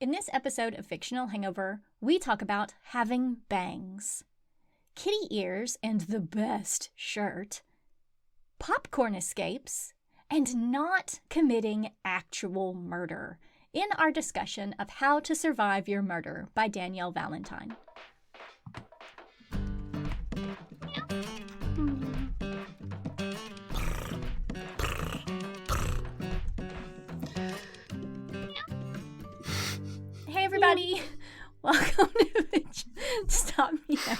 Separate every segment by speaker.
Speaker 1: In this episode of Fictional Hangover, we talk about having bangs, kitty ears and the best shirt, popcorn escapes, and not committing actual murder in our discussion of How to Survive Your Murder by Danielle Valentine. Hey everybody, welcome to Stop me now.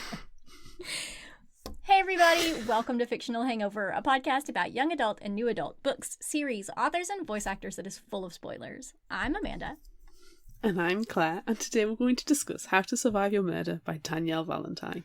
Speaker 1: Hey everybody, welcome to Fictional Hangover, a podcast about young adult and new adult books, series, authors, and voice actors that is full of spoilers. I'm Amanda.
Speaker 2: And I'm Claire, and today we're going to discuss How to Survive Your Murder by Danielle Valentine.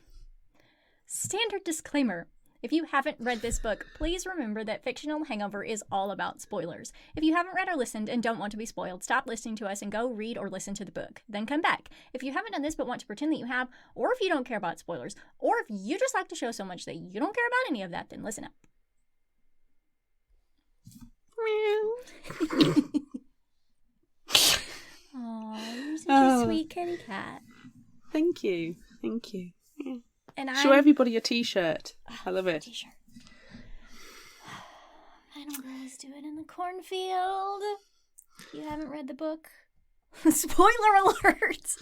Speaker 1: Standard disclaimer. If you haven't read this book, please remember that Fictional Hangover is all about spoilers. If you haven't read or listened and don't want to be spoiled, stop listening to us and go read or listen to the book. Then come back. If you haven't done this but want to pretend that you have, or if you don't care about spoilers, or if you just like the show so much that you don't care about any of that, then listen up. Aw, you're such a sweet kitty cat.
Speaker 2: Thank you. Thank you. Yeah.
Speaker 1: And
Speaker 2: Show everybody a t-shirt. I love it.
Speaker 1: T-shirt. Final girls do it in the cornfield. You haven't read the book? Spoiler alert!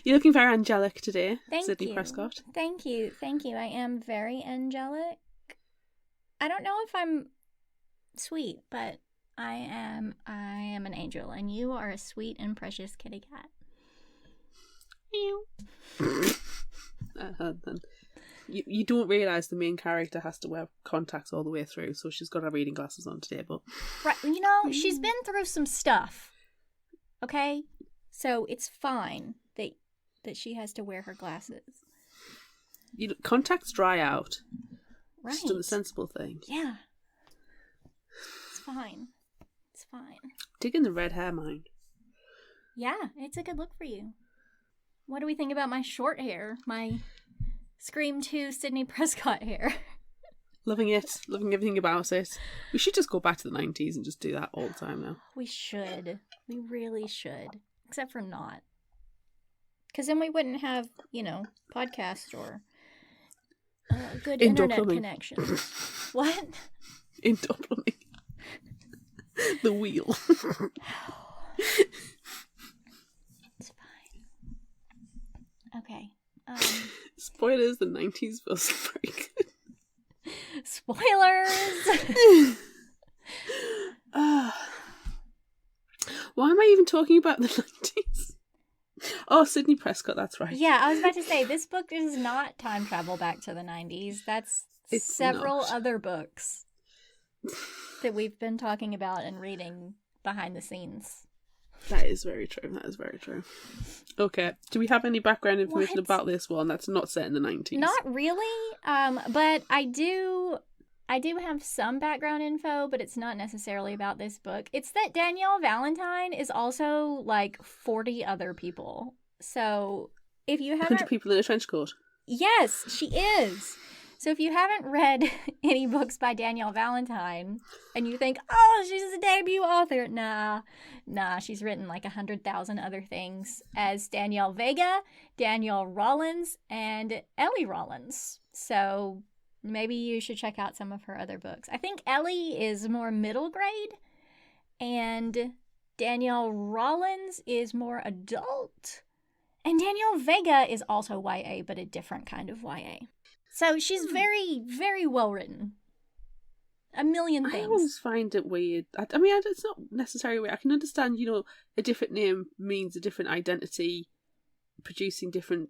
Speaker 2: You're looking very angelic today,
Speaker 1: Thank
Speaker 2: Sydney
Speaker 1: you.
Speaker 2: Prescott.
Speaker 1: Thank you. Thank you. I am very angelic. I don't know if I'm sweet, but I am an angel, and you are a sweet and precious kitty cat.
Speaker 2: You don't realise the main character has to wear contacts all the way through, so she's got her reading glasses on today. But
Speaker 1: right, you know, she's been through some stuff. Okay, so it's fine that she has to wear her glasses.
Speaker 2: Contacts dry out.
Speaker 1: Right.
Speaker 2: Just do the sensible thing.
Speaker 1: Yeah. It's fine. It's fine.
Speaker 2: Digging the red hair, mind.
Speaker 1: Yeah, it's a good look for you. What do we think about my short hair? My Scream 2 Sydney Prescott hair.
Speaker 2: Loving it. Loving everything about it. We should just go back to the 90s and just do that all the time now. We
Speaker 1: should. We really should. Except for not. Because then we wouldn't have, podcasts or good
Speaker 2: Indoor
Speaker 1: internet
Speaker 2: plumbing.
Speaker 1: connections. What?
Speaker 2: Indoor plumbing. The wheel.
Speaker 1: It's fine. Okay.
Speaker 2: Spoilers, the 90s was very good.
Speaker 1: Spoilers!
Speaker 2: Why am I even talking about the 90s? Oh, Sydney Prescott, that's right.
Speaker 1: Yeah, I was about to say, this book does not time travel back to the 90s. It's several other books that we've been talking about and reading behind the scenes.
Speaker 2: That is very true. That is very true. Okay. Do we have any background information about this one that's not set in the 90s?
Speaker 1: Not really. But I do have some background info, but it's not necessarily about this book. It's that Danielle Valentine is also like 40 other people. So if you haven't...
Speaker 2: 100 people in a trench coat.
Speaker 1: Yes, she is. So if you haven't read any books by Danielle Valentine and you think, oh, she's a debut author, nah, she's written like 100,000 other things as Danielle Vega, Danielle Rollins, and Ellie Rollins. So maybe you should check out some of her other books. I think Ellie is more middle grade and Danielle Rollins is more adult. And Danielle Vega is also YA, but a different kind of YA. So she's very, very well written. A million things.
Speaker 2: I always find it weird. I mean, it's not necessarily weird. I can understand, a different name means a different identity, producing different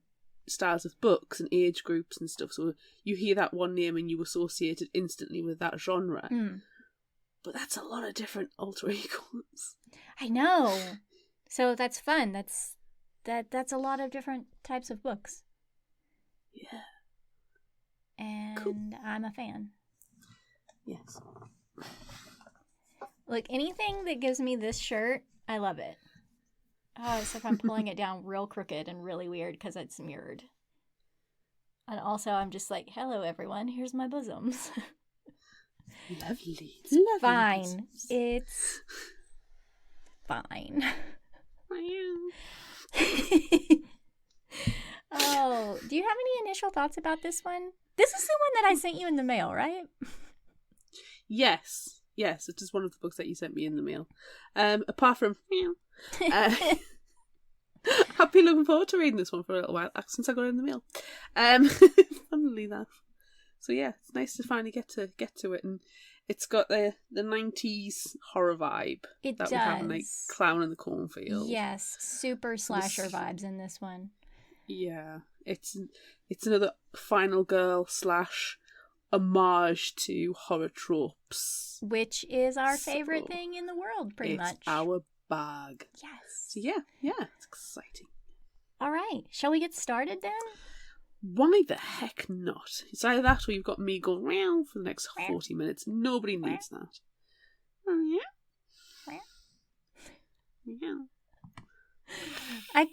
Speaker 2: styles of books and age groups and stuff. So you hear that one name and you associate it instantly with that genre. Mm. But that's a lot of different alter egos.
Speaker 1: I know. So that's fun. That's a lot of different types of books.
Speaker 2: Yeah.
Speaker 1: And
Speaker 2: cool.
Speaker 1: I'm a fan.
Speaker 2: Yes.
Speaker 1: Look, anything that gives me this shirt, I love it. Oh, it's like I'm pulling it down real crooked and really weird because it's mirrored. And also, I'm just like, hello, everyone. Here's my bosoms.
Speaker 2: Lovely.
Speaker 1: It's fine. It's fine.
Speaker 2: Meow.
Speaker 1: Oh, do you have any initial thoughts about this one? This is the one that I sent you in the mail, right?
Speaker 2: Yes, it is one of the books that you sent me in the mail. Apart from meow. I've been looking forward to reading this one for a little while since I got it in the mail. Funnily enough. So yeah, it's nice to finally get to it, and it's got the 90s horror vibe
Speaker 1: It
Speaker 2: that
Speaker 1: does.
Speaker 2: we have in like Clown in the Cornfield.
Speaker 1: Yes, super slasher vibes in this one.
Speaker 2: Yeah, it's another final girl / homage to horror tropes,
Speaker 1: which is our favorite thing in the world, pretty much.
Speaker 2: It's our bag.
Speaker 1: Yes.
Speaker 2: So yeah, it's exciting.
Speaker 1: All right, shall we get started then?
Speaker 2: Why the heck not? It's either that or you've got me going meow for the next 40 minutes. Nobody needs that. Oh, yeah. Meow.
Speaker 1: I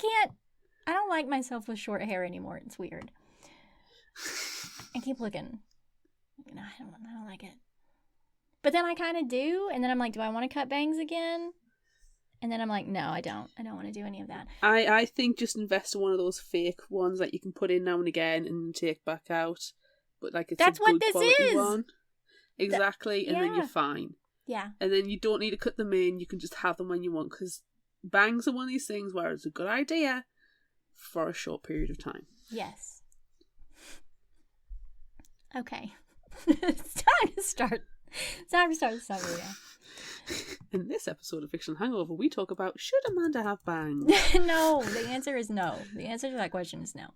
Speaker 1: don't like myself with short hair anymore. It's weird. I keep looking. No, I don't like it. But then I kind of do, and then I'm like, do I want to cut bangs again? And then I'm like, no, I don't. I don't want to do any of that.
Speaker 2: I think just invest in one of those fake ones that you can put in now and again and take back out. But like
Speaker 1: That's
Speaker 2: a good
Speaker 1: what this
Speaker 2: quality
Speaker 1: is.
Speaker 2: One. Exactly, and then
Speaker 1: Yeah.
Speaker 2: you're fine.
Speaker 1: Yeah.
Speaker 2: And then you don't need to cut them in. You can just have them when you want, because bangs are one of these things where it's a good idea for a short period of time.
Speaker 1: Yes. Okay. It's time to start. It's time to start the summary now.
Speaker 2: In this episode of Fictional Hangover, we talk about, should Amanda have bangs?
Speaker 1: No, the answer is no. The answer to that question is no.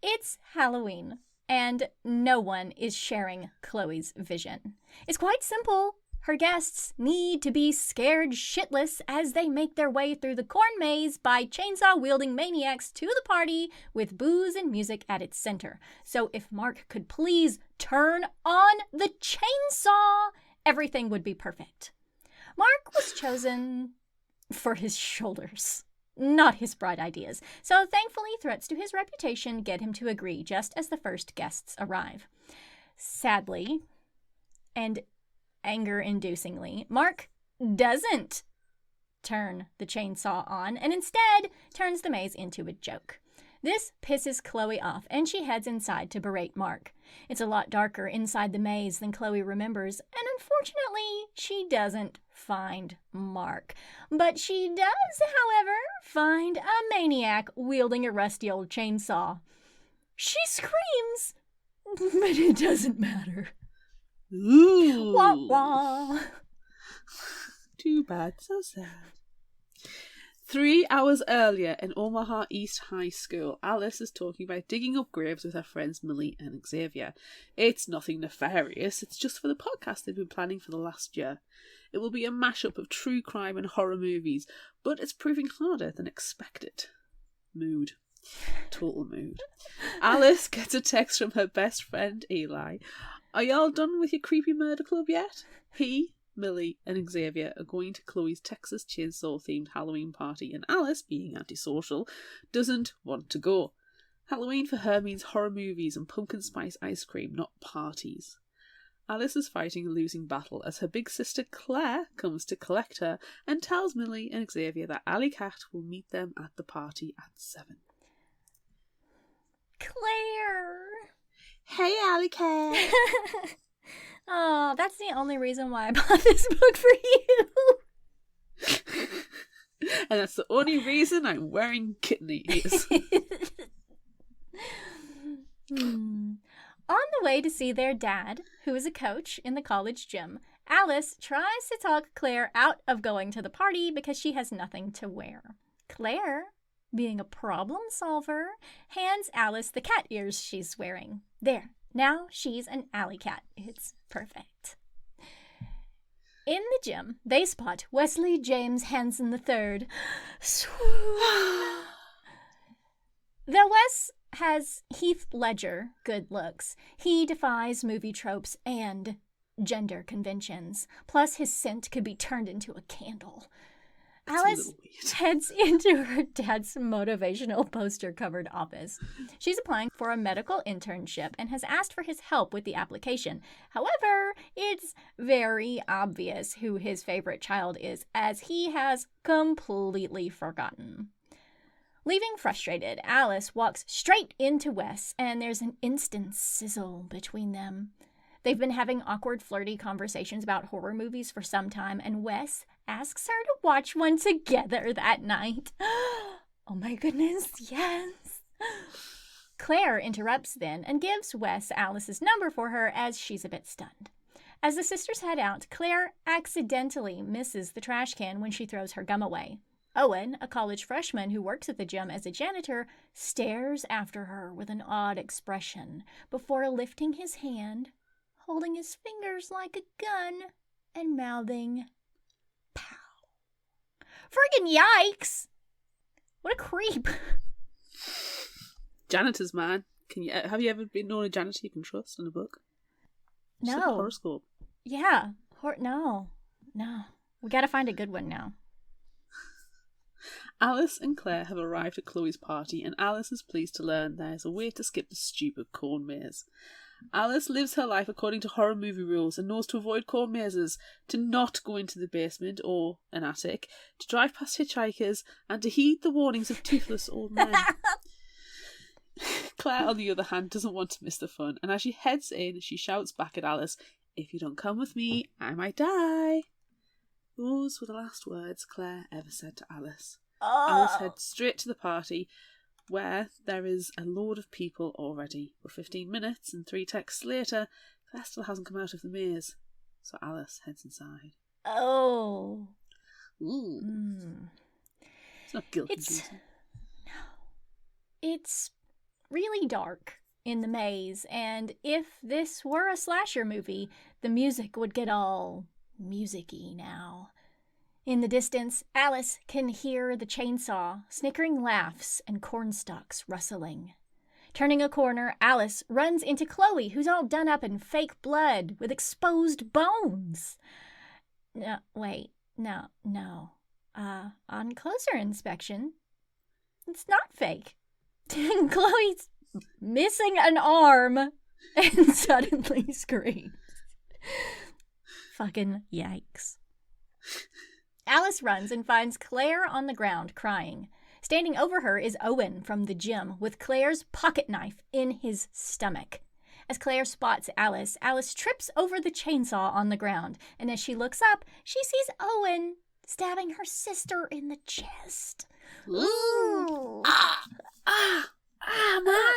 Speaker 1: It's Halloween, and no one is sharing Chloe's vision. It's quite simple. Her guests need to be scared shitless as they make their way through the corn maze by chainsaw-wielding maniacs to the party with booze and music at its center. So if Mark could please turn on the chainsaw, everything would be perfect. Mark was chosen for his shoulders, not his bright ideas. So thankfully, threats to his reputation get him to agree just as the first guests arrive. Sadly, and anger-inducingly, Mark doesn't turn the chainsaw on and instead turns the maze into a joke. This pisses Chloe off, and she heads inside to berate Mark. It's a lot darker inside the maze than Chloe remembers, and unfortunately, she doesn't find Mark. But she does, however, find a maniac wielding a rusty old chainsaw. She screams, but it doesn't matter.
Speaker 2: Ooh.
Speaker 1: Wah wah.
Speaker 2: Too bad, so sad. 3 hours earlier in Omaha East High School, Alice is talking about digging up graves with her friends Millie and Xavier. It's nothing nefarious, it's just for the podcast they've been planning for the last year. It will be a mashup of true crime and horror movies, but it's proving harder than expected. Mood. Total mood. Alice gets a text from her best friend Eli. Are y'all done with your creepy murder club yet? He, Millie, and Xavier are going to Chloe's Texas Chainsaw themed Halloween party, and Alice, being antisocial, doesn't want to go. Halloween for her means horror movies and pumpkin spice ice cream, not parties. Alice is fighting a losing battle as her big sister Claire comes to collect her and tells Millie and Xavier that Alley Cat will meet them at the party at 7.
Speaker 1: Claire!
Speaker 2: Hey, Alley Cat!
Speaker 1: Oh, that's the only reason why I bought this book for you.
Speaker 2: And that's the only reason I'm wearing kitten ears.
Speaker 1: On the way to see their dad, who is a coach in the college gym, Alice tries to talk Claire out of going to the party because she has nothing to wear. Claire, being a problem solver, hands Alice the cat ears she's wearing. There, now she's an alley cat. It's perfect. In the gym, they spot Wesley James Hansen III. Swoon. Though Wes has Heath Ledger good looks, he defies movie tropes and gender conventions. Plus, his scent could be turned into a candle. Alice heads into her dad's motivational poster-covered office. She's applying for a medical internship and has asked for his help with the application. However, it's very obvious who his favorite child is, as he has completely forgotten. Leaving frustrated, Alice walks straight into Wes, and there's an instant sizzle between them. They've been having awkward, flirty conversations about horror movies for some time, and Wes asks her to watch one together that night. Oh my goodness, yes. Claire interrupts then and gives Wes Alice's number for her, as she's a bit stunned. As the sisters head out, Claire accidentally misses the trash can when she throws her gum away. Owen, a college freshman who works at the gym as a janitor, stares after her with an odd expression before lifting his hand, holding his fingers like a gun, and mouthing, "Pow." Friggin' yikes! What a creep.
Speaker 2: Janitors, man. Have you ever been known a janitor you can trust in a book? Just like a
Speaker 1: No.
Speaker 2: horoscope.
Speaker 1: Yeah. No. We gotta find a good one now.
Speaker 2: Alice and Claire have arrived at Chloe's party, and Alice is pleased to learn there's a way to skip the stupid corn maze. Alice lives her life according to horror movie rules and knows to avoid corn mazes, to not go into the basement or an attic, to drive past hitchhikers, and to heed the warnings of toothless old men. Claire, on the other hand, doesn't want to miss the fun, and as she heads in, she shouts back at Alice, "If you don't come with me, I might die." Those were the last words Claire ever said to Alice. Alice heads straight to the party, where there is a load of people already. But 15 minutes and 3 texts later, Claire still hasn't come out of the maze. So Alice heads inside.
Speaker 1: Oh.
Speaker 2: Ooh. It's not guilt-inducing.
Speaker 1: It's really dark in the maze, and if this were a slasher movie, the music would get all music-y now. In the distance, Alice can hear the chainsaw, snickering laughs, and cornstalks rustling. Turning a corner, Alice runs into Chloe, who's all done up in fake blood with exposed bones. No. On closer inspection, it's not fake. Chloe's missing an arm and suddenly screams. Fucking yikes. Alice runs and finds Claire on the ground crying. Standing over her is Owen from the gym with Claire's pocket knife in his stomach. As Claire spots Alice, Alice trips over the chainsaw on the ground, and as she looks up, she sees Owen stabbing her sister in the chest. Ooh!
Speaker 2: Man!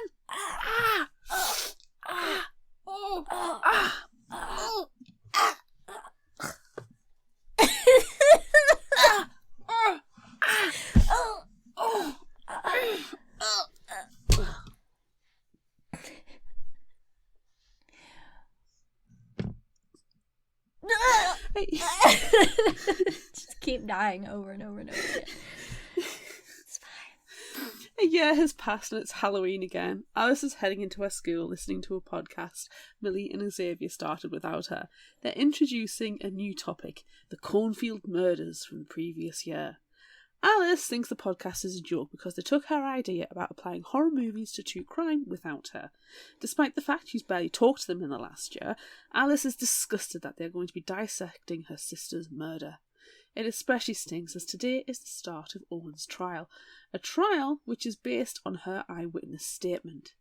Speaker 1: Just keep dying over and over and over again. It's fine.
Speaker 2: A year has passed and it's Halloween again. Alice is heading into her school listening to a podcast Millie and Xavier started without her. They're introducing a new topic, the cornfield murders from the previous year. Alice thinks the podcast is a joke because they took her idea about applying horror movies to true crime without her. Despite the fact she's barely talked to them in the last year, Alice is disgusted that they're going to be dissecting her sister's murder. It especially stings as today is the start of Owen's trial, a trial which is based on her eyewitness statement.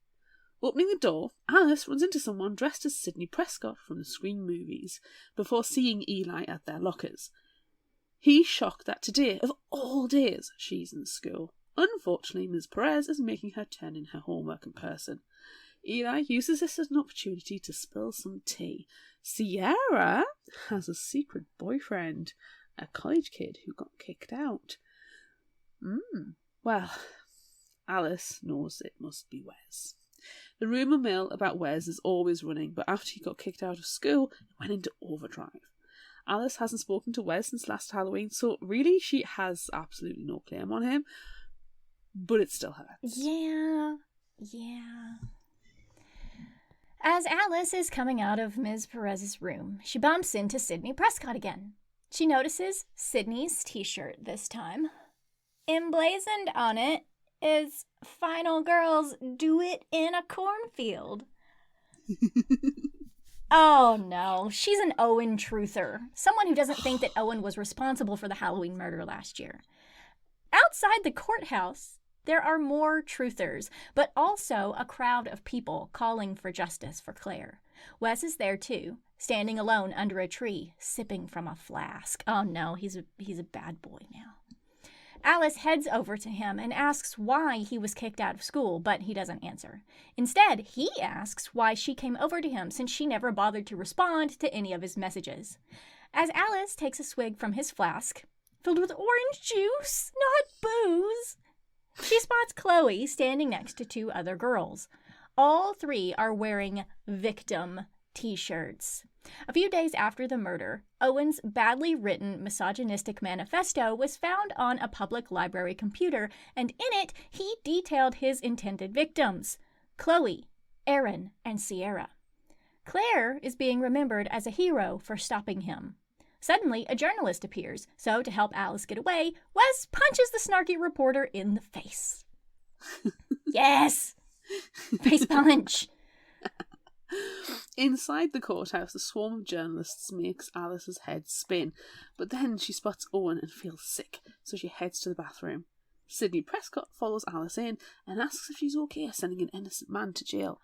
Speaker 2: Opening the door, Alice runs into someone dressed as Sidney Prescott from the Scream movies, before seeing Eli at their lockers. He's shocked that today, of all days, she's in school. Unfortunately, Ms. Perez is making her turn in her homework in person. Eli uses this as an opportunity to spill some tea. Sierra has a secret boyfriend, a college kid who got kicked out. Well, Alice knows it must be Wes. The rumour mill about Wes is always running, but after he got kicked out of school, it went into overdrive. Alice hasn't spoken to Wes since last Halloween, so really she has absolutely no claim on him, but it still hurts.
Speaker 1: Yeah. As Alice is coming out of Ms. Perez's room, she bumps into Sidney Prescott again. She notices Sydney's t-shirt this time. Emblazoned on it is "Final girls do it in a cornfield." Oh no, she's an Owen truther. Someone who doesn't think that Owen was responsible for the Halloween murder last year. Outside the courthouse, there are more truthers, but also a crowd of people calling for justice for Claire. Wes is there too, standing alone under a tree, sipping from a flask. Oh no, he's a bad boy now. Alice heads over to him and asks why he was kicked out of school, but he doesn't answer. Instead, he asks why she came over to him since she never bothered to respond to any of his messages. As Alice takes a swig from his flask, filled with orange juice, not booze, she spots Chloe standing next to two other girls. All three are wearing victim t-shirts. A few days after the murder, Owen's badly written misogynistic manifesto was found on a public library computer, and in it he detailed his intended victims: Chloe, Aaron, and Sierra. Claire is being remembered as a hero for stopping him. Suddenly, a journalist appears, so to help Alice get away, Wes punches the snarky reporter in the face. Yes! Face punch!
Speaker 2: Inside the courthouse, the swarm of journalists makes Alice's head spin, but then she spots Owen and feels sick, so she heads to the bathroom. Sydney Prescott follows Alice in and asks if she's okay sending an innocent man to jail.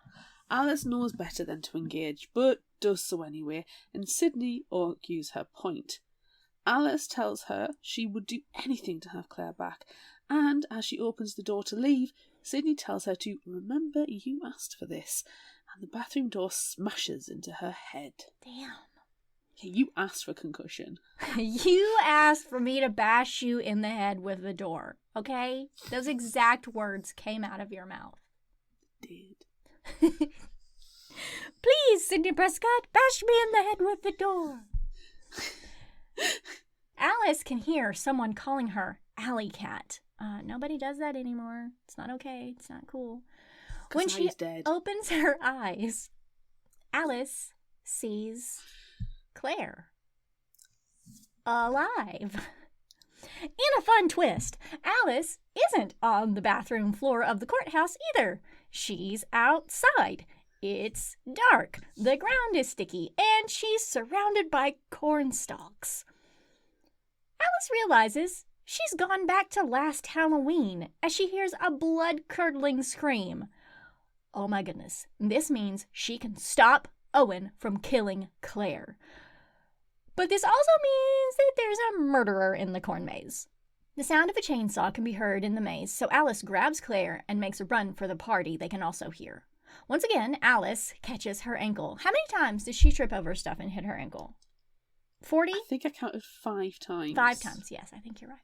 Speaker 2: Alice knows better than to engage, but does so anyway, and Sydney argues her point. Alice tells her she would do anything to have Claire back, and as she opens the door to leave, Sydney tells her to remember you asked for this, and the bathroom door smashes into her head.
Speaker 1: Damn.
Speaker 2: Okay, you asked for concussion.
Speaker 1: You asked for me to bash you in the head with the door, okay? Those exact words came out of your mouth.
Speaker 2: Did.
Speaker 1: Please, Sydney Prescott, bash me in the head with the door. Alice can hear someone calling her Alley Cat. Nobody does that anymore. It's not okay. It's not cool. When she opens her eyes, Alice sees Claire alive. In a fun twist, Alice isn't on the bathroom floor of the courthouse either. She's outside. It's dark, the ground is sticky, and she's surrounded by corn stalks. Alice realizes she's gone back to last Halloween as she hears a blood-curdling scream. Oh my goodness, this means she can stop Owen from killing Claire. But this also means that there's a murderer in the corn maze. The sound of a chainsaw can be heard in the maze, so Alice grabs Claire and makes a run for the party they can also hear. Once again, Alice catches her ankle. How many times did she trip over stuff and hit her ankle? 40?
Speaker 2: I think I counted 5 times.
Speaker 1: 5 times, yes, I think you're right.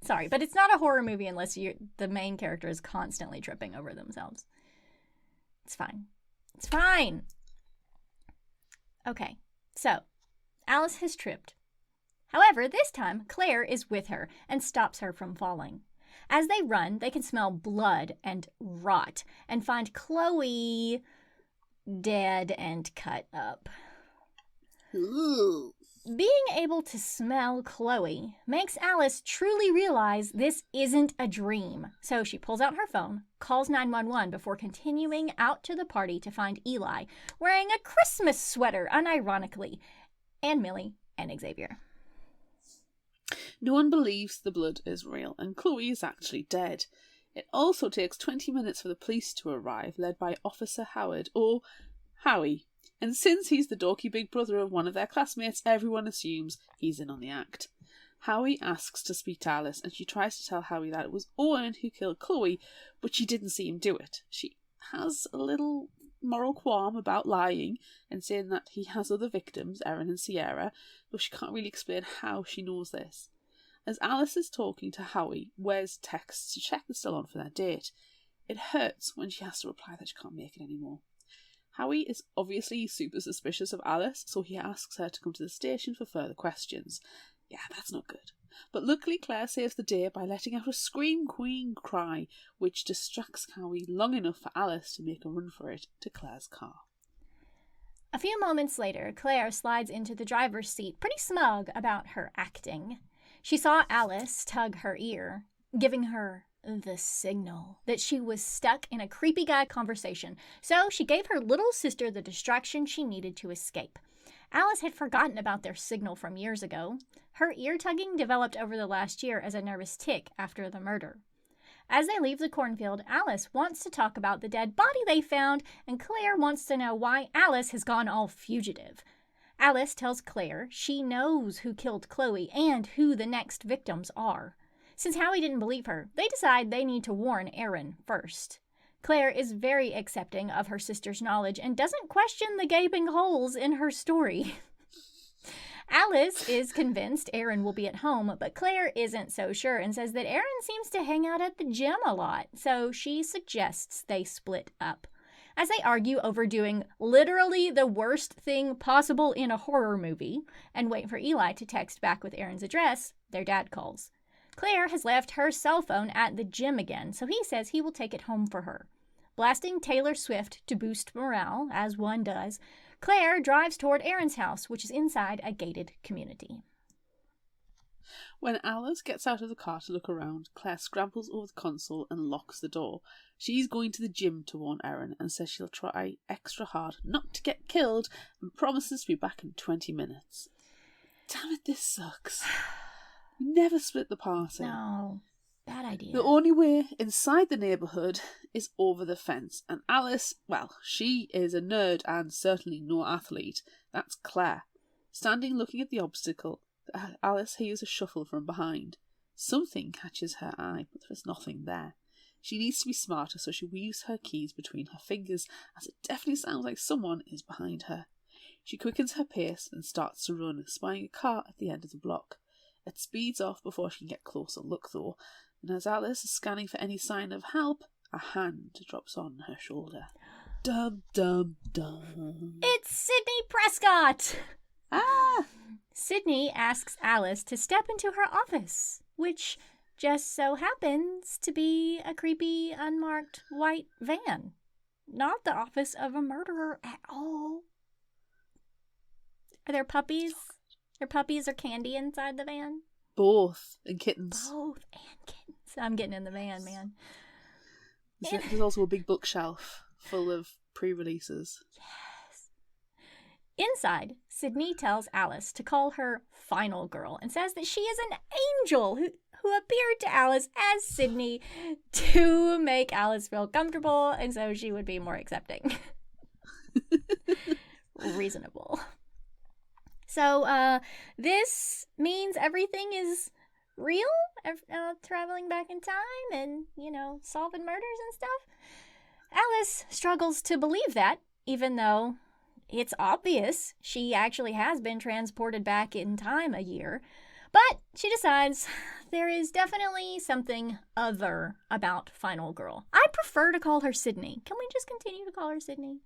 Speaker 1: Sorry, but it's not a horror movie unless the main character is constantly tripping over themselves. It's fine. It's fine. Okay, so Alice has tripped. However, this time, Claire is with her and stops her from falling. As they run, they can smell blood and rot and find Chloe dead and cut up.
Speaker 2: Ooh.
Speaker 1: Being able to smell Chloe makes Alice truly realize this isn't a dream. So she pulls out her phone, calls 911 before continuing out to the party to find Eli, wearing a Christmas sweater, unironically, and Millie and Xavier.
Speaker 2: No one believes the blood is real, and Chloe is actually dead. It also takes 20 minutes for the police to arrive, led by Officer Howard, or Howie. And since he's the dorky big brother of one of their classmates, everyone assumes he's in on the act. Howie asks to speak to Alice, and she tries to tell Howie that it was Owen who killed Chloe, but she didn't see him do it. She has a little moral qualm about lying and saying that he has other victims, Erin and Sierra, though she can't really explain how she knows this. As Alice is talking to Howie, Wes texts to check they're still on for their date. It hurts when she has to reply that she can't make it anymore. Howie is obviously super suspicious of Alice, so he asks her to come to the station for further questions. Yeah, that's not good. But luckily Claire saves the day by letting out a scream queen cry, which distracts Howie long enough for Alice to make a run for it to Claire's car.
Speaker 1: A few moments later, Claire slides into the driver's seat, pretty smug about her acting. She saw Alice tug her ear, giving her the signal that she was stuck in a creepy guy conversation, so she gave her little sister the distraction she needed to escape. Alice had forgotten about their signal from years ago. Her ear tugging developed over the last year as a nervous tic after the murder. As they leave the cornfield, Alice wants to talk about the dead body they found, and Claire wants to know why Alice has gone all fugitive. Alice tells Claire she knows who killed Chloe and who the next victims are. Since Howie didn't believe her, they decide they need to warn Erin first. Claire is very accepting of her sister's knowledge and doesn't question the gaping holes in her story. Alice is convinced Erin will be at home, but Claire isn't so sure and says that Erin seems to hang out at the gym a lot, so she suggests they split up. As they argue over doing literally the worst thing possible in a horror movie and wait for Eli to text back with Erin's address, their dad calls. Claire has left her cell phone at the gym again, so he says he will take it home for her. Blasting Taylor Swift to boost morale, as one does, Claire drives toward Erin's house, which is inside a gated community.
Speaker 2: When Alice gets out of the car to look around, Claire scrambles over the console and locks the door. She's going to the gym to warn Erin and says she'll try extra hard not to get killed and promises to be back in 20 minutes. Damn it, this sucks. We never split the party.
Speaker 1: No, bad idea.
Speaker 2: The only way inside the neighbourhood is over the fence, and Alice, well, she is a nerd and certainly no athlete. That's Claire. Standing looking at the obstacle, Alice hears a shuffle from behind. Something catches her eye, but there is nothing there. She needs to be smarter, so she weaves her keys between her fingers, as it definitely sounds like someone is behind her. She quickens her pace and starts to run, spying a car at the end of the block. It speeds off before she can get closer look, though, and as Alice is scanning for any sign of help, a hand drops on her shoulder. Dum, dum, dum.
Speaker 1: It's Sydney Prescott!
Speaker 2: Ah!
Speaker 1: Sydney asks Alice to step into her office, which just so happens to be a creepy, unmarked white van. Not the office of a murderer at all. Are there puppies? Are puppies or candy inside the van?
Speaker 2: Both. And kittens.
Speaker 1: Both and kittens. I'm getting in the van, man.
Speaker 2: There's also a big bookshelf full of pre-releases.
Speaker 1: Yes. Inside, Sydney tells Alice to call her Final Girl and says that she is an angel who appeared to Alice as Sydney to make Alice feel comfortable, and so she would be more accepting. Reasonable. So, this means everything is real? Traveling back in time and, solving murders and stuff? Alice struggles to believe that, even though it's obvious she actually has been transported back in time a year. But she decides there is definitely something other about Final Girl. I prefer to call her Sydney. Can we just continue to call her Sydney?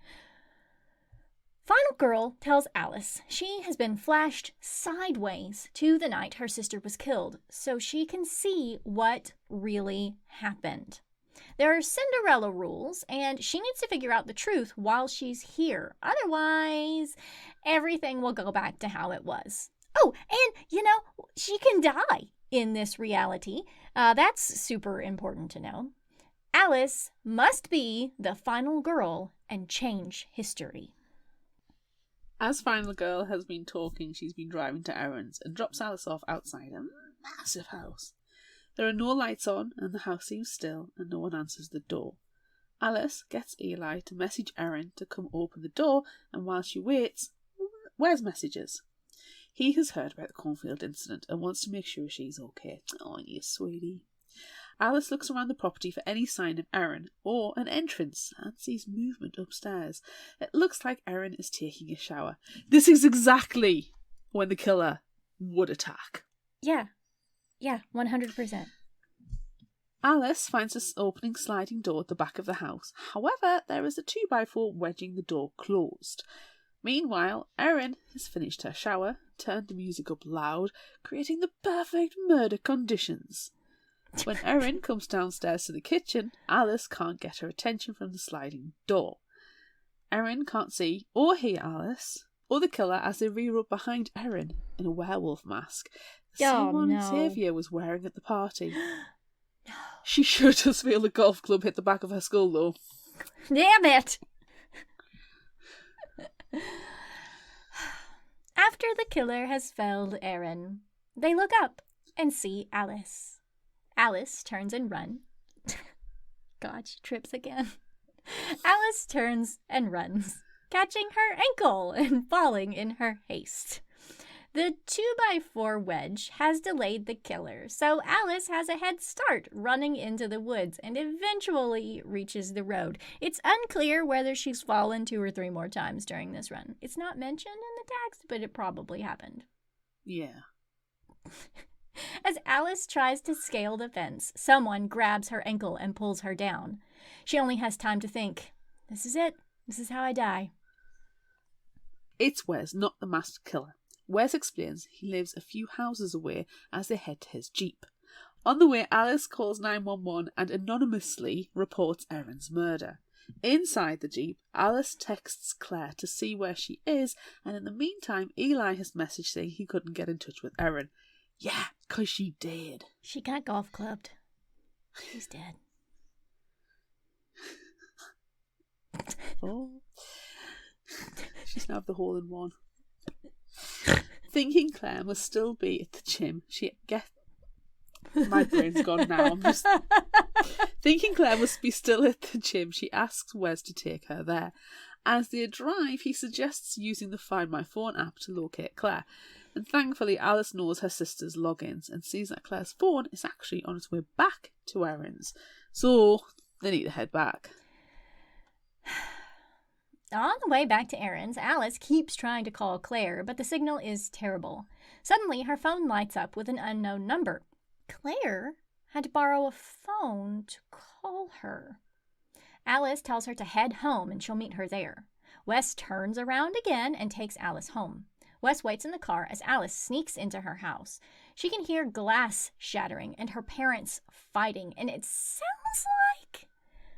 Speaker 1: Final Girl tells Alice she has been flashed sideways to the night her sister was killed, so she can see what really happened. There are Cinderella rules, and she needs to figure out the truth while she's here. Otherwise, everything will go back to how it was. Oh, and, she can die in this reality. That's super important to know. Alice must be the final girl and change history.
Speaker 2: As Final Girl has been talking, she's been driving to errands and drops Alice off outside a massive house. There are no lights on and the house seems still and no one answers the door. Alice gets Eli to message Erin to come open the door, and while she waits, where's messages? He has heard about the cornfield incident and wants to make sure she's okay. Oh, you sweetie. Alice looks around the property for any sign of Erin or an entrance and sees movement upstairs. It looks like Erin is taking a shower. This is exactly when the killer would attack.
Speaker 1: Yeah, 100%.
Speaker 2: Alice finds an opening sliding door at the back of the house. However, there is a 2x4 wedging the door closed. Meanwhile, Erin has finished her shower, turned the music up loud, creating the perfect murder conditions. When Erin comes downstairs to the kitchen, Alice can't get her attention from the sliding door. Erin can't see or hear Alice or the killer as they rear up behind Erin in a werewolf mask. The same one Xavier was wearing at the party. She sure does feel the golf club hit the back of her skull, though.
Speaker 1: Damn it! After the killer has felled Erin, they look up and see Alice. Alice turns and runs. God, she trips again. Alice turns and runs, catching her ankle and falling in her haste. The 2x4 wedge has delayed the killer, so Alice has a head start running into the woods and eventually reaches the road. It's unclear whether she's fallen 2 or 3 more times during this run. It's not mentioned in the text, but it probably happened.
Speaker 2: Yeah.
Speaker 1: As Alice tries to scale the fence, someone grabs her ankle and pulls her down. She only has time to think, this is it. This is how I die.
Speaker 2: It's Wes, not the masked killer. Wes explains he lives a few houses away as they head to his Jeep. On the way, Alice calls 911 and anonymously reports Erin's murder. Inside the Jeep, Alice texts Claire to see where she is, and in the meantime, Eli has messaged saying he couldn't get in touch with Erin. Yeah, 'cause she did.
Speaker 1: She got golf clubbed. She's dead.
Speaker 2: Oh. She's now the hole-in-one. Thinking Claire must still be at the gym, my brain's gone now. Thinking Claire must be still at the gym, she asks Wes to take her there. As they drive, he suggests using the Find My Phone app to locate Claire. And thankfully, Alice knows her sister's logins and sees that Claire's phone is actually on its way back to Erin's. So they need to head back.
Speaker 1: On the way back to Erin's, Alice keeps trying to call Claire, but the signal is terrible. Suddenly, her phone lights up with an unknown number. Claire had to borrow a phone to call her. Alice tells her to head home and she'll meet her there. Wes turns around again and takes Alice home. Wes waits in the car as Alice sneaks into her house. She can hear glass shattering and her parents fighting, and it sounds like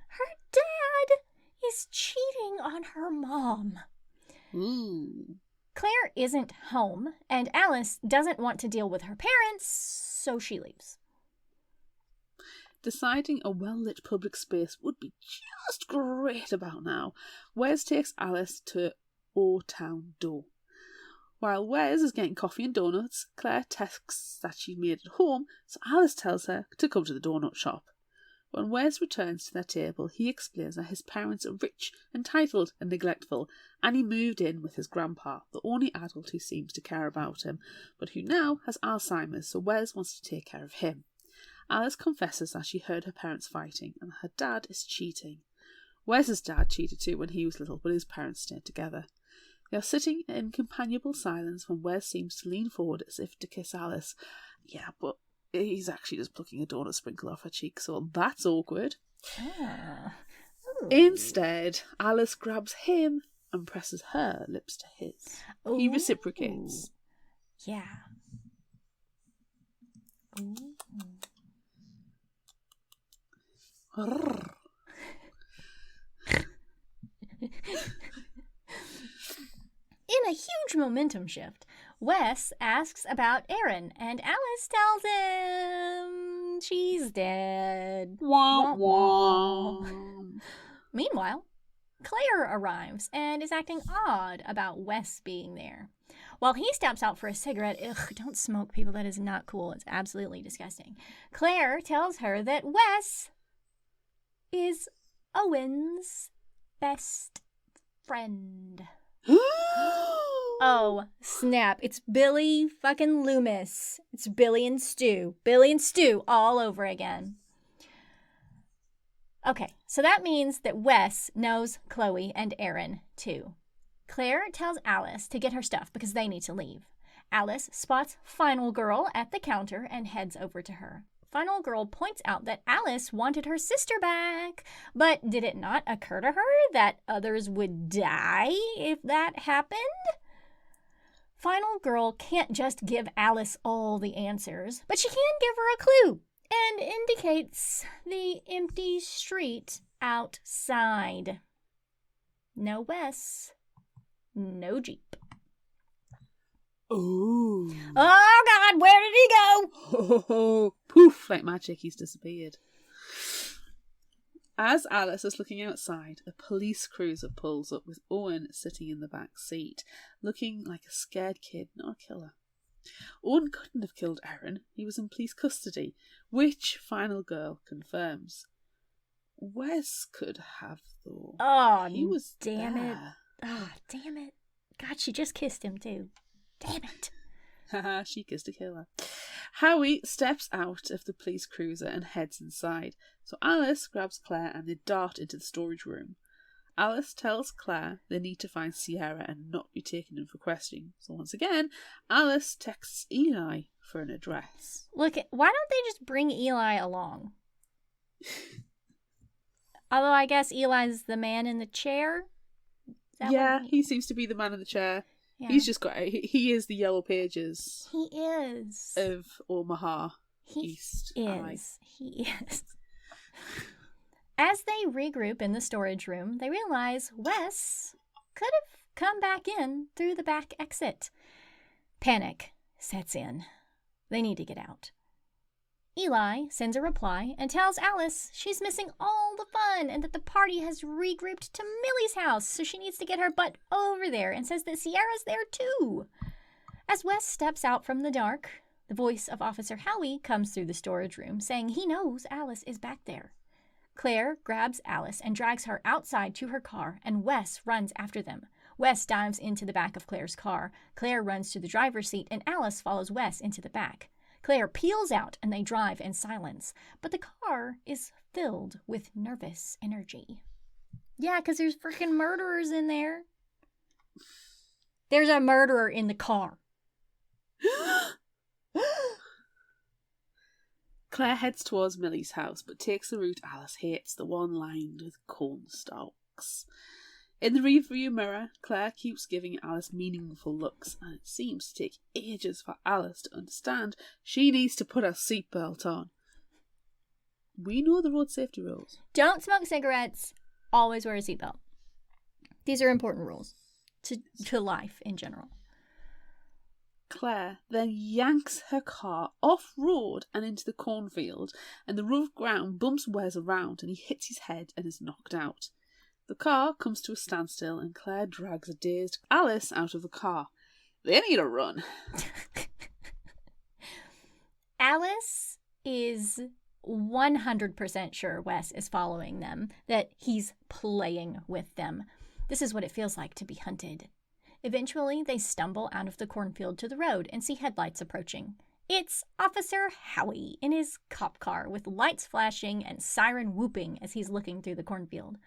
Speaker 1: her dad is cheating on her mom. Claire isn't home, and Alice doesn't want to deal with her parents, so she leaves.
Speaker 2: Deciding a well-lit public space would be just great about now, Wes takes Alice to O Town Door. While Wes is getting coffee and donuts, Claire texts that she made it home, so Alice tells her to come to the donut shop. When Wes returns to their table, he explains that his parents are rich, entitled and neglectful, and he moved in with his grandpa, the only adult who seems to care about him, but who now has Alzheimer's, so Wes wants to take care of him. Alice confesses that she heard her parents fighting, and her dad is cheating. Wes's dad cheated too when he was little, but his parents stayed together. They are sitting in companionable silence when Wes seems to lean forward as if to kiss Alice. Yeah, but he's actually just plucking a donut sprinkle off her cheek, so that's awkward. Instead, Alice grabs him and presses her lips to his. Ooh. He reciprocates.
Speaker 1: Yeah. Ooh. In a huge momentum shift, Wes asks about Erin, and Alice tells him she's dead.
Speaker 2: Wah, wah.
Speaker 1: Meanwhile, Claire arrives and is acting odd about Wes being there. While he steps out for a cigarette, don't smoke, people, that is not cool. It's absolutely disgusting. Claire tells her that Wes is Owen's best friend. Oh, snap. It's Billy fucking Loomis. It's Billy and Stu. Billy and Stu all over again. Okay, so that means that Wes knows Chloe and Erin, too. Claire tells Alice to get her stuff because they need to leave. Alice spots Final Girl at the counter and heads over to her. Final Girl points out that Alice wanted her sister back, but did it not occur to her that others would die if that happened? Final Girl can't just give Alice all the answers, but she can give her a clue and indicates the empty street outside. No Wes. No Jeep.
Speaker 2: Ooh.
Speaker 1: Oh, God, where did he go?
Speaker 2: Oh, poof, like magic, he's disappeared. As Alice is looking outside, a police cruiser pulls up with Owen sitting in the back seat, looking like a scared kid, not a killer. Owen couldn't have killed Erin. He was in police custody, which Final Girl confirms. Wes could have, though.
Speaker 1: Oh,
Speaker 2: he was
Speaker 1: damn
Speaker 2: there.
Speaker 1: it. Oh, damn it. God, she just kissed him, too. Damn it.
Speaker 2: Haha, she kissed a killer. Howie steps out of the police cruiser and heads inside, so Alice grabs Claire and they dart into the storage room. Alice tells Claire they need to find Sierra and not be taken in for questioning. So once again, Alice texts Eli for an address.
Speaker 1: Look, why don't they just bring Eli along? Although I guess Eli's the man in the chair.
Speaker 2: Yeah, he seems to be the man in the chair. Yeah. He's just got. He is the Yellow Pages.
Speaker 1: He is
Speaker 2: of Omaha
Speaker 1: East. He is. As they regroup in the storage room, they realize Wes could have come back in through the back exit. Panic sets in. They need to get out. Eli sends a reply and tells Alice she's missing all the fun and that the party has regrouped to Millie's house, so she needs to get her butt over there, and says that Sierra's there too. As Wes steps out from the dark, the voice of Officer Howie comes through the storage room saying he knows Alice is back there. Claire grabs Alice and drags her outside to her car, and Wes runs after them. Wes dives into the back of Claire's car. Claire runs to the driver's seat, and Alice follows Wes into the back. Claire peels out and they drive in silence, but the car is filled with nervous energy. Yeah, because there's freaking murderers in there. There's a murderer in the car.
Speaker 2: Claire heads towards Millie's house, but takes the route Alice hates, the one lined with corn stalks. In the rearview mirror, Claire keeps giving Alice meaningful looks, and it seems to take ages for Alice to understand she needs to put her seatbelt on. We know the road safety rules.
Speaker 1: Don't smoke cigarettes. Always wear a seatbelt. These are important rules to life in general.
Speaker 2: Claire then yanks her car off-road and into the cornfield, and the rough ground bumps Wes around and he hits his head and is knocked out. The car comes to a standstill and Claire drags a dazed Alice out of the car. They need a run.
Speaker 1: Alice is 100% sure Wes is following them, that he's playing with them. This is what it feels like to be hunted. Eventually, they stumble out of the cornfield to the road and see headlights approaching. It's Officer Howie in his cop car with lights flashing and siren whooping as he's looking through the cornfield.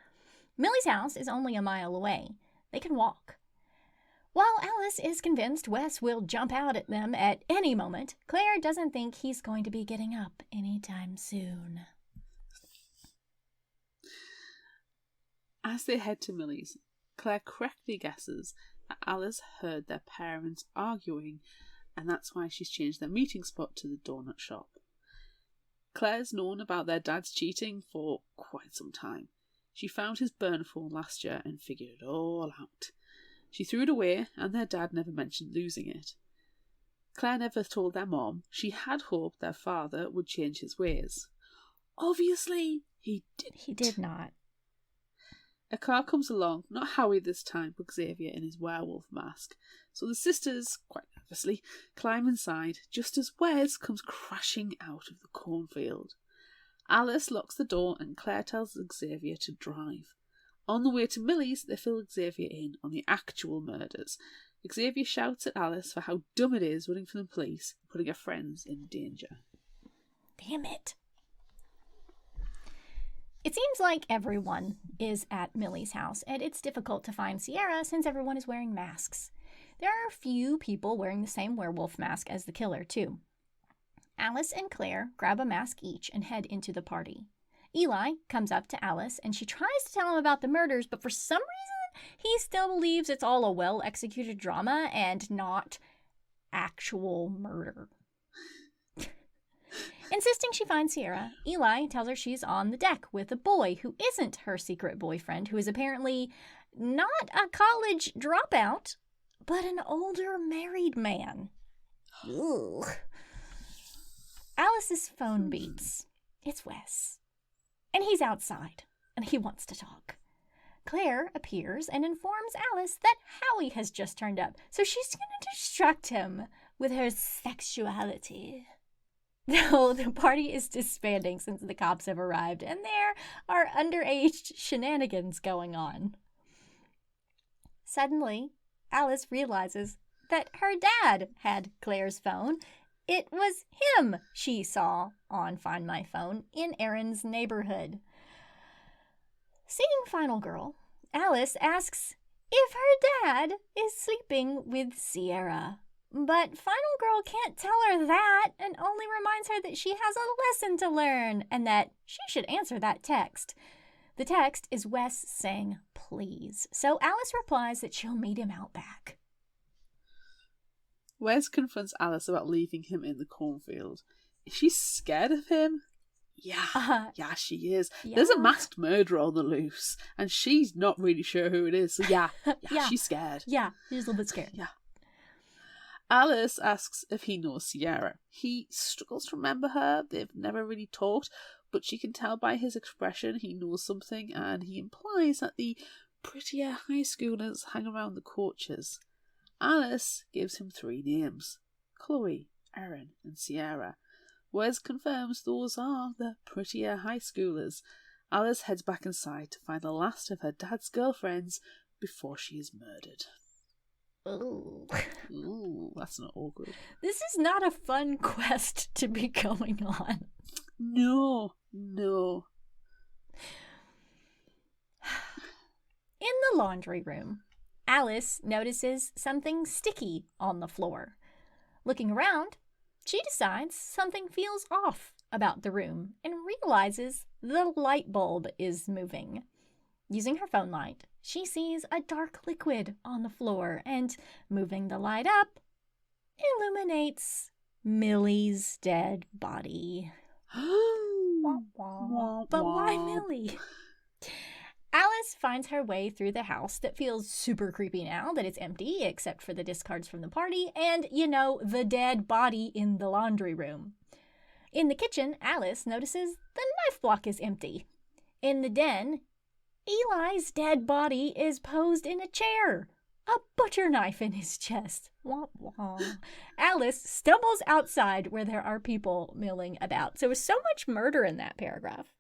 Speaker 1: Millie's house is only a mile away. They can walk. While Alice is convinced Wes will jump out at them at any moment, Claire doesn't think he's going to be getting up anytime soon.
Speaker 2: As they head to Millie's, Claire correctly guesses that Alice heard their parents arguing, and that's why she's changed their meeting spot to the donut shop. Claire's known about their dad's cheating for quite some time. She found his burner phone last year and figured it all out. She threw it away, and their dad never mentioned losing it. Claire never told their mom she had hoped their father would change his ways. Obviously, he didn't.
Speaker 1: He did not.
Speaker 2: A car comes along, not Howie this time, but Xavier in his werewolf mask. So the sisters, quite nervously, climb inside just as Wes comes crashing out of the cornfield. Alice locks the door and Claire tells Xavier to drive. On the way to Millie's, they fill Xavier in on the actual murders. Xavier shouts at Alice for how dumb it is running from the police, putting her friends in danger.
Speaker 1: Damn it. It seems like everyone is at Millie's house, and it's difficult to find Sierra since everyone is wearing masks. There are a few people wearing the same werewolf mask as the killer, too. Alice and Claire grab a mask each and head into the party. Eli comes up to Alice, and she tries to tell him about the murders, but for some reason, he still believes it's all a well-executed drama and not actual murder. Instead, Insisting she finds Sierra, Eli tells her she's on the deck with a boy who isn't her secret boyfriend, who is apparently not a college dropout, but an older married man. Ugh. Alice's phone beeps. It's Wes. And he's outside, and he wants to talk. Claire appears and informs Alice that Howie has just turned up, so she's going to distract him with her sexuality. No, the party is disbanding since the cops have arrived, and there are underage shenanigans going on. Suddenly, Alice realizes that her dad had Claire's phone. It was him she saw on Find My Phone in Erin's neighborhood. Seeing Final Girl, Alice asks if her dad is sleeping with Sierra. But Final Girl can't tell her that and only reminds her that she has a lesson to learn and that she should answer that text. The text is Wes saying please, so Alice replies that she'll meet him out back.
Speaker 2: Wes confronts Alice about leaving him in the cornfield. Is she scared of him? Yeah, she is. Yeah. There's a masked murderer on the loose, and she's not really sure who it is. So yeah, she's scared.
Speaker 1: Yeah, she's a little bit scared.
Speaker 2: Yeah. Alice asks if he knows Sierra. He struggles to remember her. They've never really talked, but she can tell by his expression he knows something, and he implies that the prettier high schoolers hang around the coaches. Alice gives him 3 names: Chloe, Erin, and Sierra. Wes confirms those are the prettier high schoolers. Alice heads back inside to find the last of her dad's girlfriends before she is murdered. Ooh, that's not all good.
Speaker 1: This is not a fun quest to be going on.
Speaker 2: No.
Speaker 1: In the laundry room, Alice notices something sticky on the floor. Looking around, she decides something feels off about the room and realizes the light bulb is moving. Using her phone light, she sees a dark liquid on the floor and, moving the light up, illuminates Millie's dead body. But why Millie? Alice finds her way through the house that feels super creepy now that it's empty, except for the discards from the party and, the dead body in the laundry room. In the kitchen, Alice notices the knife block is empty. In the den, Eli's dead body is posed in a chair, a butcher knife in his chest. Wah, wah. Alice stumbles outside where there are people milling about. So there's so much murder in that paragraph.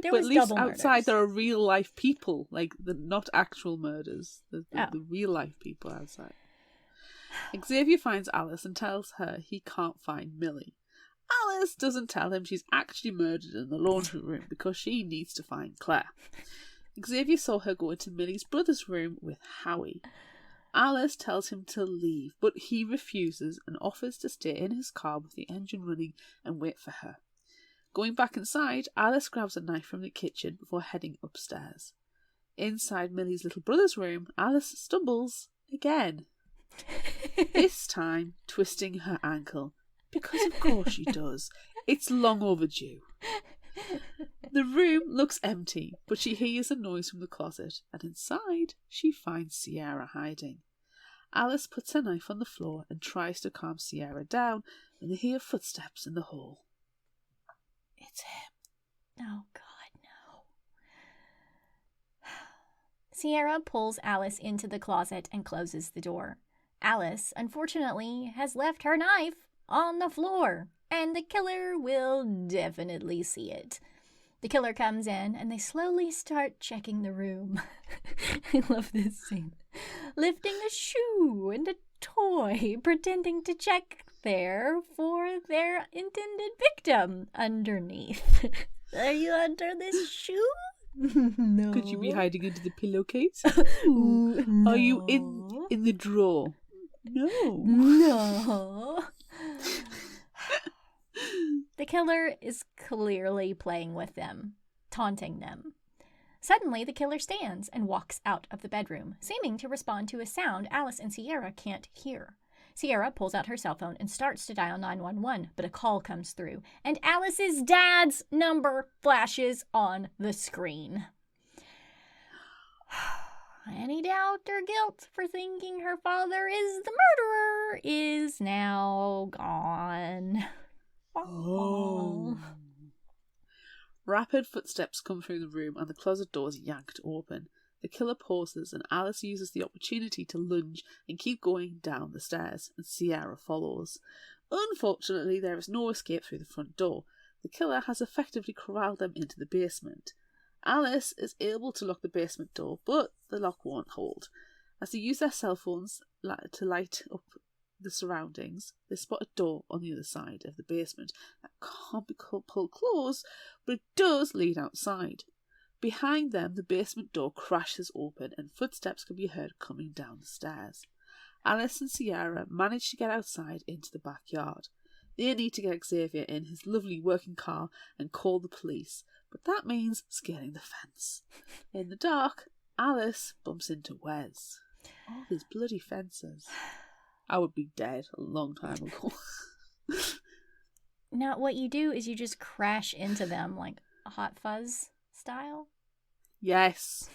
Speaker 2: But at least outside there are real life people, like not actual murders. The real life people outside. Xavier finds Alice and tells her he can't find Millie. Alice doesn't tell him she's actually murdered in the laundry room because she needs to find Claire. Xavier saw her go into Millie's brother's room with Howie. Alice tells him to leave, but he refuses and offers to stay in his car with the engine running and wait for her. Going back inside, Alice grabs a knife from the kitchen before heading upstairs. Inside Millie's little brother's room, Alice stumbles again. This time, twisting her ankle. Because of course she does. It's long overdue. The room looks empty, but she hears a noise from the closet, and inside she finds Sierra hiding. Alice puts her knife on the floor and tries to calm Sierra down, and they hear footsteps in the hall. It's him.
Speaker 1: Oh, God, no. Sierra pulls Alice into the closet and closes the door. Alice, unfortunately, has left her knife on the floor, and the killer will definitely see it. The killer comes in, and they slowly start checking the room. I love this scene. Lifting a shoe and a toy, pretending to check there for their intended victim underneath. Are you under this shoe? No.
Speaker 2: Could you be hiding under the pillowcase?
Speaker 1: No.
Speaker 2: Are you in the drawer? No.
Speaker 1: No. The killer is clearly playing with them, taunting them. Suddenly, the killer stands and walks out of the bedroom, seeming to respond to a sound Alice and Sierra can't hear. Sierra pulls out her cell phone and starts to dial 911, but a call comes through, and Alice's dad's number flashes on the screen. Any doubt or guilt for thinking her father is the murderer is now gone.
Speaker 2: Oh. Rapid footsteps come through the room and the closet door is yanked open. The killer pauses and Alice uses the opportunity to lunge and keep going down the stairs, and Sierra follows. Unfortunately, there is no escape through the front door. The killer has effectively corralled them into the basement. Alice is able to lock the basement door, but the lock won't hold. As they use their cell phones to light up the surroundings, they spot a door on the other side of the basement that can't be pulled closed, but it does lead outside. Behind them, the basement door crashes open and footsteps can be heard coming down the stairs. Alice and Sierra manage to get outside into the backyard. They need to get Xavier in his lovely working car and call the police, but that means scaling the fence. In the dark, Alice bumps into Wes. All these bloody fences. I would be dead a long time ago.
Speaker 1: Now, what you do is you just crash into them like a Hot Fuzz style?
Speaker 2: Yes.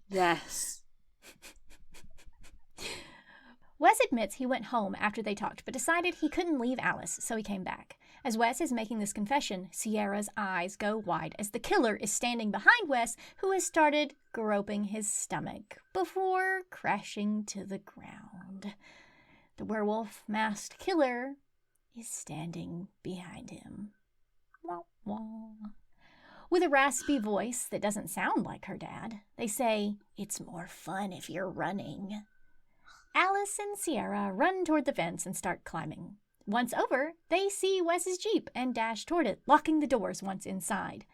Speaker 2: Yes.
Speaker 1: Wes admits he went home after they talked, but decided he couldn't leave Alice, so he came back. As Wes is making this confession, Sierra's eyes go wide as the killer is standing behind Wes, who has started groping his stomach before crashing to the ground. The werewolf-masked killer is standing behind him. Wah, wah. With a raspy voice that doesn't sound like her dad, they say, "It's more fun if you're running." Alice and Sierra run toward the fence and start climbing. Once over, they see Wes's Jeep and dash toward it, locking the doors once inside.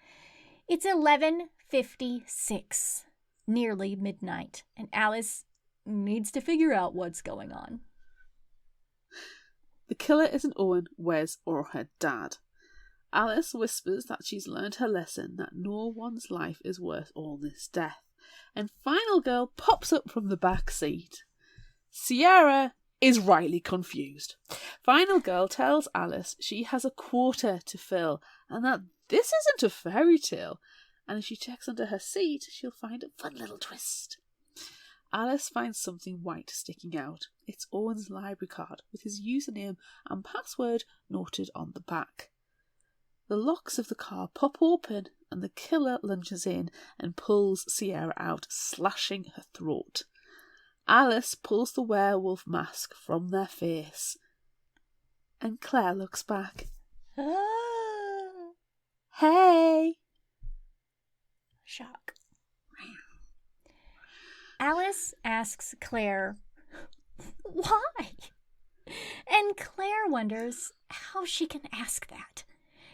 Speaker 1: It's 11:56, nearly midnight, and Alice needs to figure out what's going on.
Speaker 2: The killer isn't Owen, Wes, or her dad. Alice whispers that she's learned her lesson, that no one's life is worth all this death, and Final Girl pops up from the back seat. Sierra is rightly confused. Final Girl tells Alice she has a quarter to fill and that this isn't a fairy tale, and if she checks under her seat she'll find a fun little twist. Alice finds something white sticking out. It's Owen's library card with his username and password noted on the back. The locks of the car pop open and the killer lunges in and pulls Sierra out, slashing her throat. Alice pulls the werewolf mask from their face. And Claire looks back.
Speaker 1: Ah.
Speaker 2: Hey!
Speaker 1: Shock. Alice asks Claire, why? And Claire wonders how she can ask that.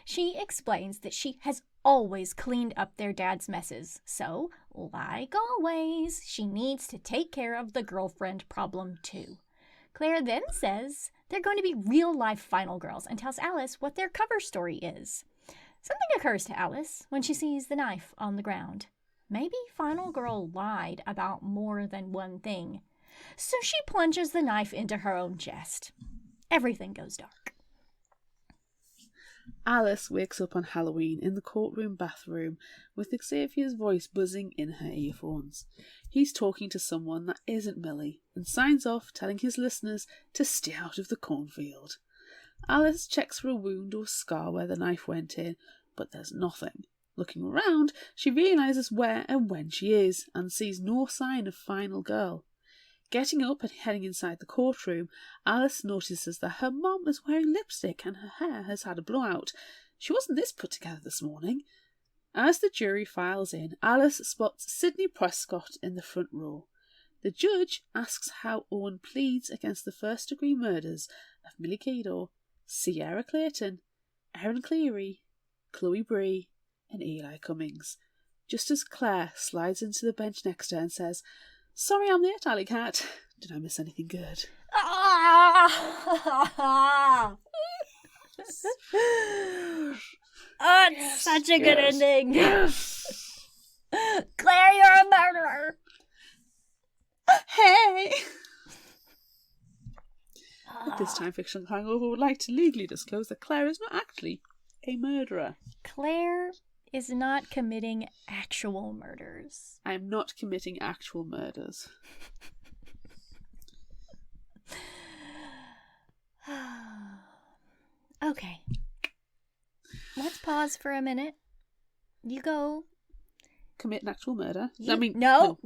Speaker 1: She explains that she has always cleaned up their dad's messes, so, like always, she needs to take care of the girlfriend problem too. Claire then says they're going to be real-life final girls and tells Alice what their cover story is. Something occurs to Alice when she sees the knife on the ground. Maybe Final Girl lied about more than one thing. So she plunges the knife into her own chest. Everything goes dark.
Speaker 2: Alice wakes up on Halloween in the courtroom bathroom with Xavier's voice buzzing in her earphones. He's talking to someone that isn't Millie and signs off telling his listeners to stay out of the cornfield. Alice checks for a wound or scar where the knife went in, but there's nothing. Looking around, she realises where and when she is and sees no sign of Final Girl. Getting up and heading inside the courtroom, Alice notices that her mom is wearing lipstick and her hair has had a blowout. She wasn't this put together this morning. As the jury files in, Alice spots Sidney Prescott in the front row. The judge asks how Owen pleads against the first-degree murders of Millie Cador, Sierra Clayton, Erin Cleary, Chloe Bree, and Eli Cummings, just as Claire slides into the bench next to her and says, "Sorry I'm late, Alley Cat. Did I miss anything good?"
Speaker 1: Oh, it's such a good ending. Yes. Claire, you're a murderer.
Speaker 2: Hey! At this time, Fictional Hangover would like to legally disclose that Claire is not actually a murderer.
Speaker 1: Claire is not committing actual murders.
Speaker 2: I am not committing actual murders.
Speaker 1: Okay. Let's pause for a minute. You go.
Speaker 2: Commit an actual murder?
Speaker 1: No.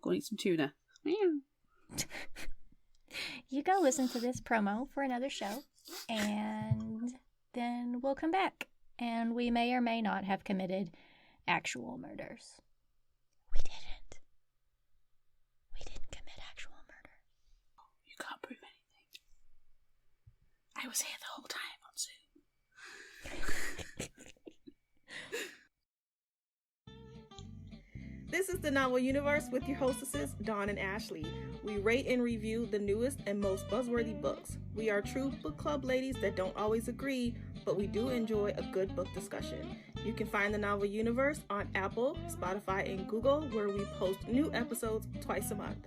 Speaker 2: Go eat some tuna.
Speaker 1: You go listen to this promo for another show, and then we'll come back, and we may or may not have committed actual murders. We didn't. We didn't commit actual murder.
Speaker 2: You can't prove anything. I was here the whole time on Zoom.
Speaker 3: This is the Novel Universe with your hostesses, Dawn and Ashley. We rate and review the newest and most buzzworthy books. We are true book club ladies that don't always agree, but we do enjoy a good book discussion. You can find the Novel Universe on Apple, Spotify, and Google, where we post new episodes twice a month.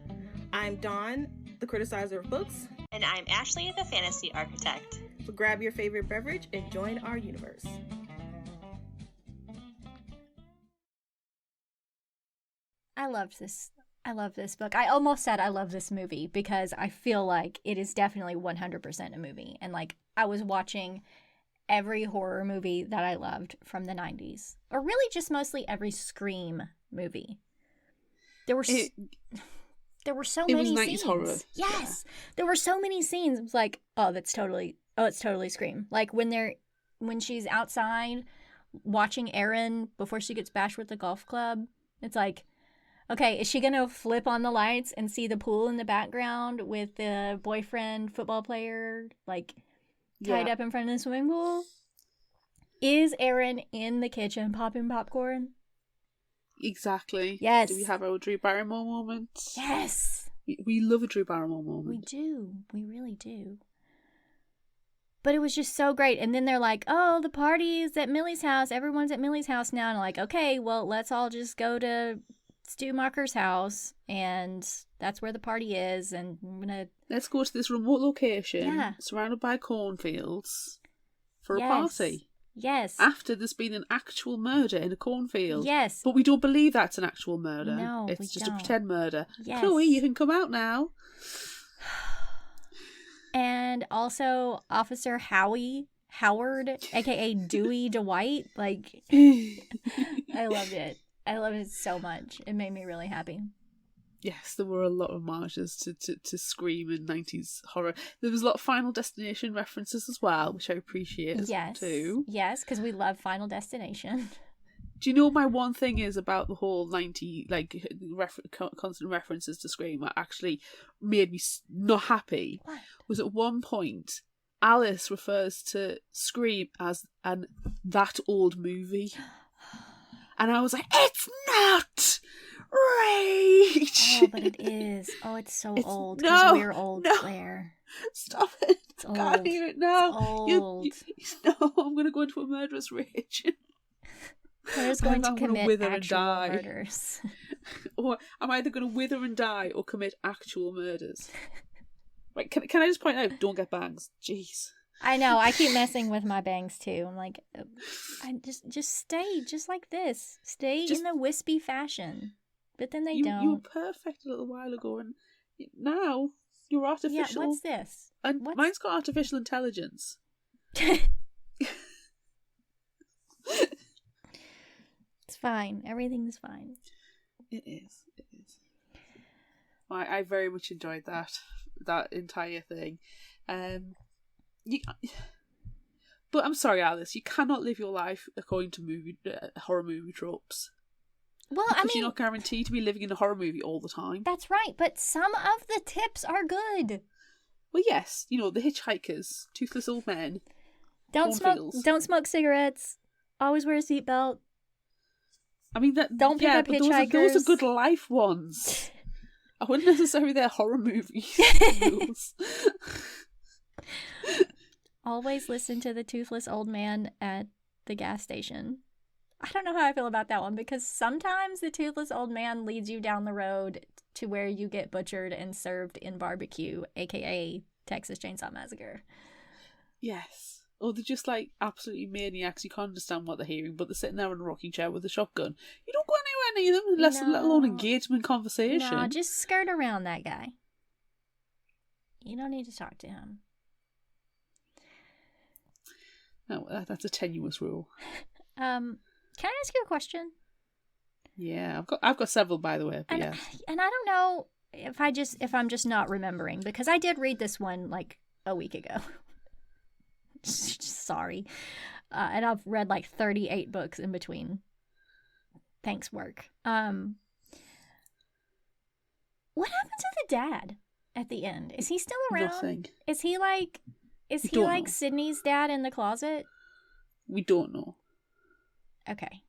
Speaker 3: I'm Dawn, the criticizer of books.
Speaker 4: And I'm Ashley, the fantasy architect.
Speaker 3: So grab your favorite beverage and join our universe.
Speaker 1: I love this book. I almost said I love this movie because I feel like it is definitely 100% a movie. And like I was watching every horror movie that I loved from the 90s. Or really just mostly every Scream movie. There were so many 90s scenes.
Speaker 2: Horror.
Speaker 1: Yes. Yeah. There were so many scenes. It was like, it's totally Scream. Like when she's outside watching Erin before she gets bashed with the golf club, it's like, okay, is she going to flip on the lights and see the pool in the background with the boyfriend football player, like, tied up in front of the swimming pool? Is Erin in the kitchen popping popcorn?
Speaker 2: Exactly.
Speaker 1: Yes.
Speaker 2: Do we have our Drew Barrymore moment?
Speaker 1: Yes.
Speaker 2: We love a Drew Barrymore moment.
Speaker 1: We do. We really do. But it was just so great. And then they're like, oh, the party's at Millie's house. Everyone's at Millie's house now. And I'm like, okay, well, let's all just go to Stu Marker's house, and that's where the party is, and
Speaker 2: let's go to this remote location surrounded by cornfields for a party.
Speaker 1: Yes.
Speaker 2: After there's been an actual murder in a cornfield.
Speaker 1: Yes.
Speaker 2: But we don't believe that's an actual murder.
Speaker 1: No,
Speaker 2: it's just
Speaker 1: don't.
Speaker 2: a pretend murder.
Speaker 1: Yes.
Speaker 2: Chloe, you can come out now.
Speaker 1: And also Officer Howard, aka Dewey Dwight, like I loved it. I love it so much. It made me really happy.
Speaker 2: Yes, there were a lot of homages to Scream and 90s horror. There was a lot of Final Destination references as well, which I appreciate too.
Speaker 1: Yes, because we love Final Destination.
Speaker 2: Do you know what my one thing is about the whole 90, constant references to Scream that actually made me not happy?
Speaker 1: What?
Speaker 2: Was at one point, Alice refers to Scream as that old movie. And I was like, it's not rage.
Speaker 1: Oh, but it is. Oh, it's so old because we're old, Claire.
Speaker 2: Stop it.
Speaker 1: It's
Speaker 2: I can't hear it now.
Speaker 1: It's old.
Speaker 2: No, I'm going to go into a murderous rage.
Speaker 1: Claire's going to commit actual murders.
Speaker 2: Or I'm either going to wither and die or commit actual murders. Right, can I just point out, don't get bangs. Jeez.
Speaker 1: I know, I keep messing with my bangs too. I'm like, I just stay just like this. Stay in the wispy fashion. But then they don't.
Speaker 2: You were perfect a little while ago, and now you're artificial.
Speaker 1: Yeah, what's this?
Speaker 2: And mine's got artificial intelligence.
Speaker 1: It's fine. Everything's fine.
Speaker 2: It is. I very much enjoyed that entire thing. But I'm sorry, Alice, you cannot live your life according to horror movie tropes.
Speaker 1: Well,
Speaker 2: because you're not guaranteed to be living in a horror movie all the time.
Speaker 1: That's right, but some of the tips are good.
Speaker 2: Well, yes, the hitchhikers, toothless old men.
Speaker 1: Don't smoke cigarettes. Always wear a seatbelt.
Speaker 2: I mean,
Speaker 1: don't pick up hitchhikers.
Speaker 2: Those are good life ones. I wouldn't necessarily they're horror movies.
Speaker 1: Always listen to the toothless old man at the gas station. I don't know how I feel about that one, because sometimes the toothless old man leads you down the road to where you get butchered and served in barbecue, aka Texas Chainsaw Massacre.
Speaker 2: Yes. Or they're just like absolutely maniacs. You can't understand what they're hearing, but they're sitting there in a rocking chair with a shotgun. You don't go anywhere near them unless, let alone engagement conversation.
Speaker 1: No, just skirt around that guy. You don't need to talk to him.
Speaker 2: No, that's a tenuous rule.
Speaker 1: Can I ask you a question?
Speaker 2: Yeah, I've got several, by the way. But
Speaker 1: And,
Speaker 2: yeah.
Speaker 1: and I don't know if I'm just not remembering, because I did read this one like a week ago. Sorry. And I've read like 38 books in between. Thanks, work. What happened to the dad at the end? Is he still around?
Speaker 2: Nothing.
Speaker 1: Is he like
Speaker 2: know.
Speaker 1: Sydney's dad in the closet?
Speaker 2: We don't know.
Speaker 1: Okay.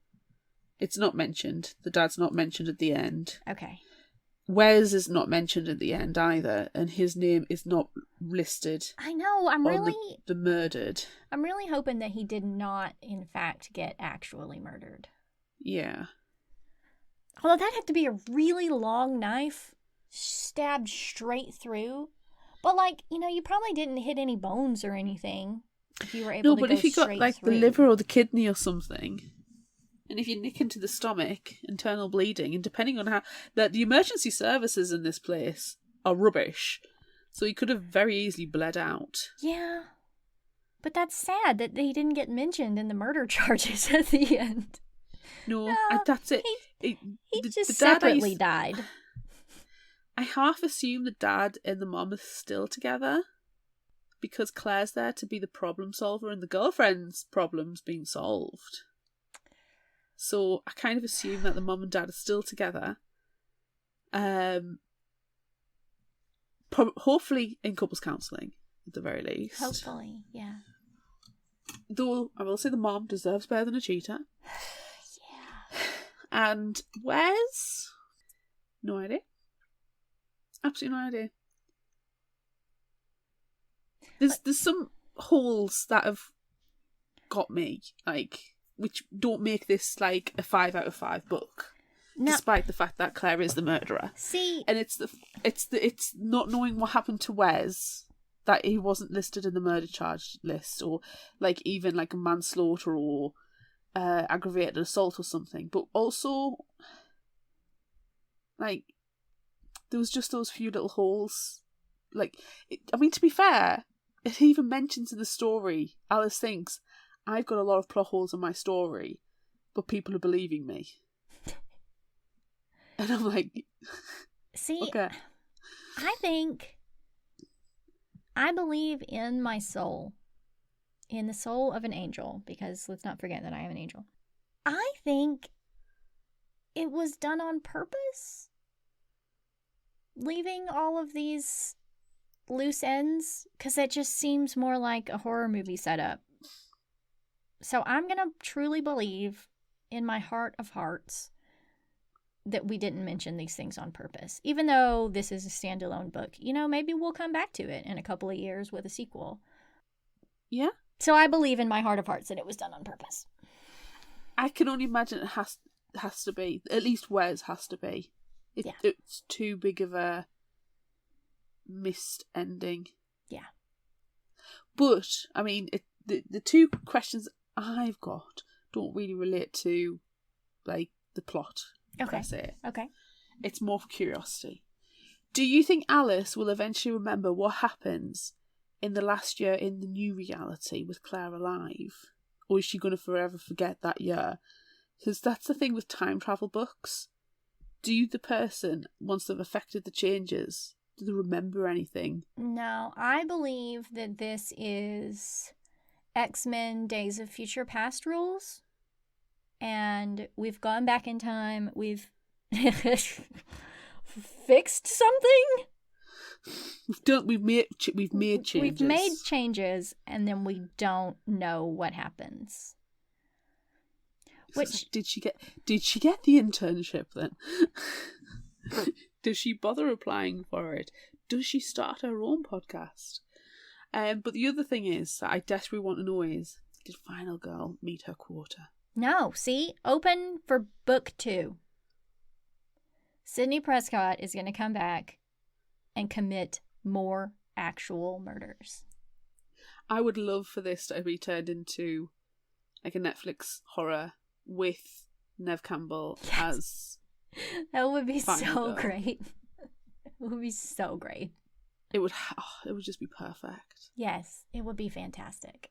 Speaker 2: It's not mentioned. The dad's not mentioned at the end.
Speaker 1: Okay.
Speaker 2: Wes is not mentioned at the end either, and his name is not listed.
Speaker 1: I know. I'm
Speaker 2: murdered.
Speaker 1: I'm really hoping that he did not, in fact, get actually murdered.
Speaker 2: Yeah.
Speaker 1: Although that had to be a really long knife, stabbed straight through. But like, you probably didn't hit any bones or anything if you were able to go straight through. No, but
Speaker 2: if you got like the liver or the kidney or something, and if you nick into the stomach, internal bleeding, and depending on how... the emergency services in this place are rubbish, so he could have very easily bled out.
Speaker 1: Yeah. But that's sad that he didn't get mentioned in the murder charges at the end.
Speaker 2: No, that's it.
Speaker 1: He just separately died.
Speaker 2: I half assume the dad and the mom are still together, because Claire's there to be the problem solver and the girlfriend's problem's being solved. So I kind of assume that the mum and dad are still together. Hopefully in couples counselling, at the very least.
Speaker 1: Hopefully, yeah.
Speaker 2: Though I will say the mom deserves better than a cheater.
Speaker 1: Yeah.
Speaker 2: And Wes? No idea. Absolutely no idea. There's some holes that have got me, like, which don't make this like a 5 out of 5 book, despite the fact that Claire is the murderer.
Speaker 1: See,
Speaker 2: and it's not knowing what happened to Wes, that he wasn't listed in the murder charge list, or like even like a manslaughter or aggravated assault or something. But also, like, there was just those few little holes. Like, to be fair, it even mentions in the story, Alice thinks, I've got a lot of plot holes in my story, but people are believing me. And I'm like...
Speaker 1: See,
Speaker 2: okay.
Speaker 1: I believe in my soul, in the soul of an angel, because let's not forget that I am an angel. I think it was done on purpose, leaving all of these loose ends, because it just seems more like a horror movie setup. So I'm going to truly believe in my heart of hearts that we didn't mention these things on purpose. Even though this is a standalone book, maybe we'll come back to it in a couple of years with a sequel.
Speaker 2: Yeah.
Speaker 1: So I believe in my heart of hearts that it was done on purpose.
Speaker 2: I can only imagine it has to be. At least Wes has to be. It's too big of a missed ending.
Speaker 1: Yeah.
Speaker 2: But, the two questions I've got don't really relate to, like, the plot.
Speaker 1: Okay.
Speaker 2: Per se.
Speaker 1: Okay.
Speaker 2: It's more for curiosity. Do you think Alice will eventually remember what happens in the last year in the new reality with Claire alive? Or is she going to forever forget that year? Because that's the thing with time travel books. Do the person, once they've affected the changes, do they remember anything?
Speaker 1: No, I believe that this is X-Men Days of Future Past rules. And we've gone back in time. We've fixed something.
Speaker 2: We've made changes.
Speaker 1: We've made changes, and then we don't know what happens. Which
Speaker 2: did she get the internship then? Does she bother applying for it? Does she start her own podcast? But the other thing is that I desperately want to know is, did Final Girl meet her quota?
Speaker 1: No, see? Open for book 2. Sidney Prescott is going to come back and commit more actual murders.
Speaker 2: I would love for this to be turned into like a Netflix horror with Nev Campbell as
Speaker 1: That would be
Speaker 2: Final
Speaker 1: so
Speaker 2: Girl.
Speaker 1: great. It would be so great.
Speaker 2: It would just be perfect.
Speaker 1: Yes, it would be fantastic.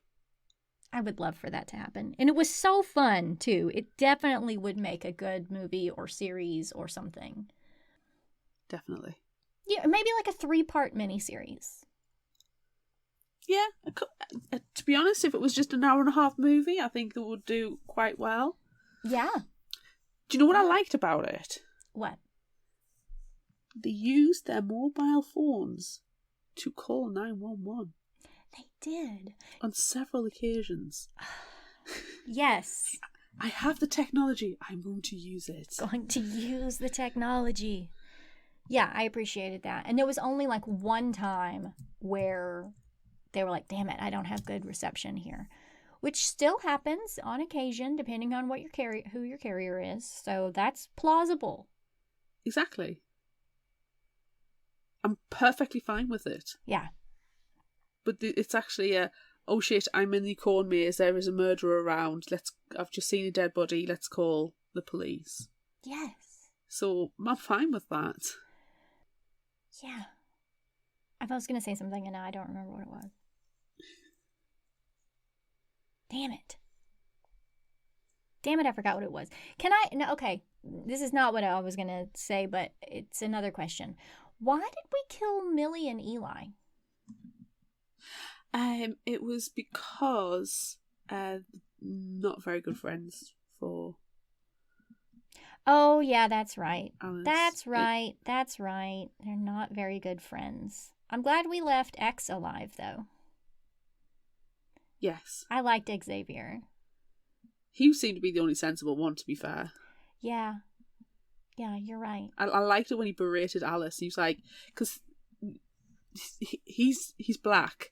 Speaker 1: I would love for that to happen. And it was so fun, too. It definitely would make a good movie or series or something.
Speaker 2: Definitely.
Speaker 1: Yeah, maybe like a 3-part miniseries.
Speaker 2: Yeah, to be honest, if it was just an hour and a half movie, I think it would do quite well.
Speaker 1: Yeah.
Speaker 2: Do you know what I liked about it?
Speaker 1: What?
Speaker 2: They used their mobile phones to call 911
Speaker 1: They did.
Speaker 2: on several occasions.
Speaker 1: Yes.
Speaker 2: I have the technology. I'm going to use it.
Speaker 1: Going to use the technology. Yeah, I appreciated that. And there was only like one time where they were like, damn it, I don't have good reception here. Which still happens on occasion, depending on what who your carrier is. So that's plausible.
Speaker 2: Exactly. I'm perfectly fine with it.
Speaker 1: Yeah.
Speaker 2: But it's actually oh shit, I'm in the corn maze, there is a murderer around, I've just seen a dead body, let's call the police.
Speaker 1: Yes.
Speaker 2: So I'm fine with that.
Speaker 1: Yeah. I was going to say something and now I don't remember what it was. Damn it. Damn it, I forgot what it was. No, okay, this is not what I was going to say, but it's another question. Why did we kill Millie and Eli?
Speaker 2: It was because not very good friends for
Speaker 1: Oh, yeah, that's right.
Speaker 2: Alice.
Speaker 1: That's right. They're not very good friends. I'm glad we left X alive, though.
Speaker 2: Yes.
Speaker 1: I liked Xavier.
Speaker 2: He seemed to be the only sensible one, to be fair.
Speaker 1: Yeah. Yeah, you're right.
Speaker 2: I liked it when he berated Alice. He was like, because he's black,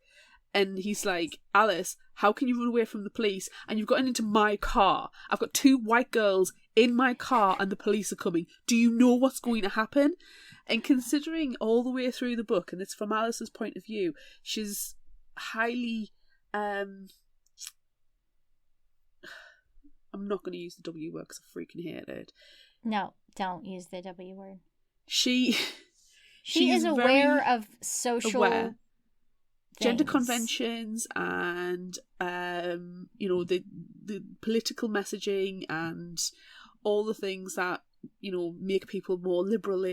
Speaker 2: and he's like, Alice, how can you run away from the police? And you've gotten into my car. I've got 2 white girls in my car, and the police are coming. Do you know what's going to happen? And considering all the way through the book, and it's from Alice's point of view, she's highly. I'm not going to use the W word because I freaking hate it.
Speaker 1: No, don't use the W word.
Speaker 2: She
Speaker 1: is aware of social
Speaker 2: gender
Speaker 1: things.
Speaker 2: conventions and the political messaging and all the things that make people more liberal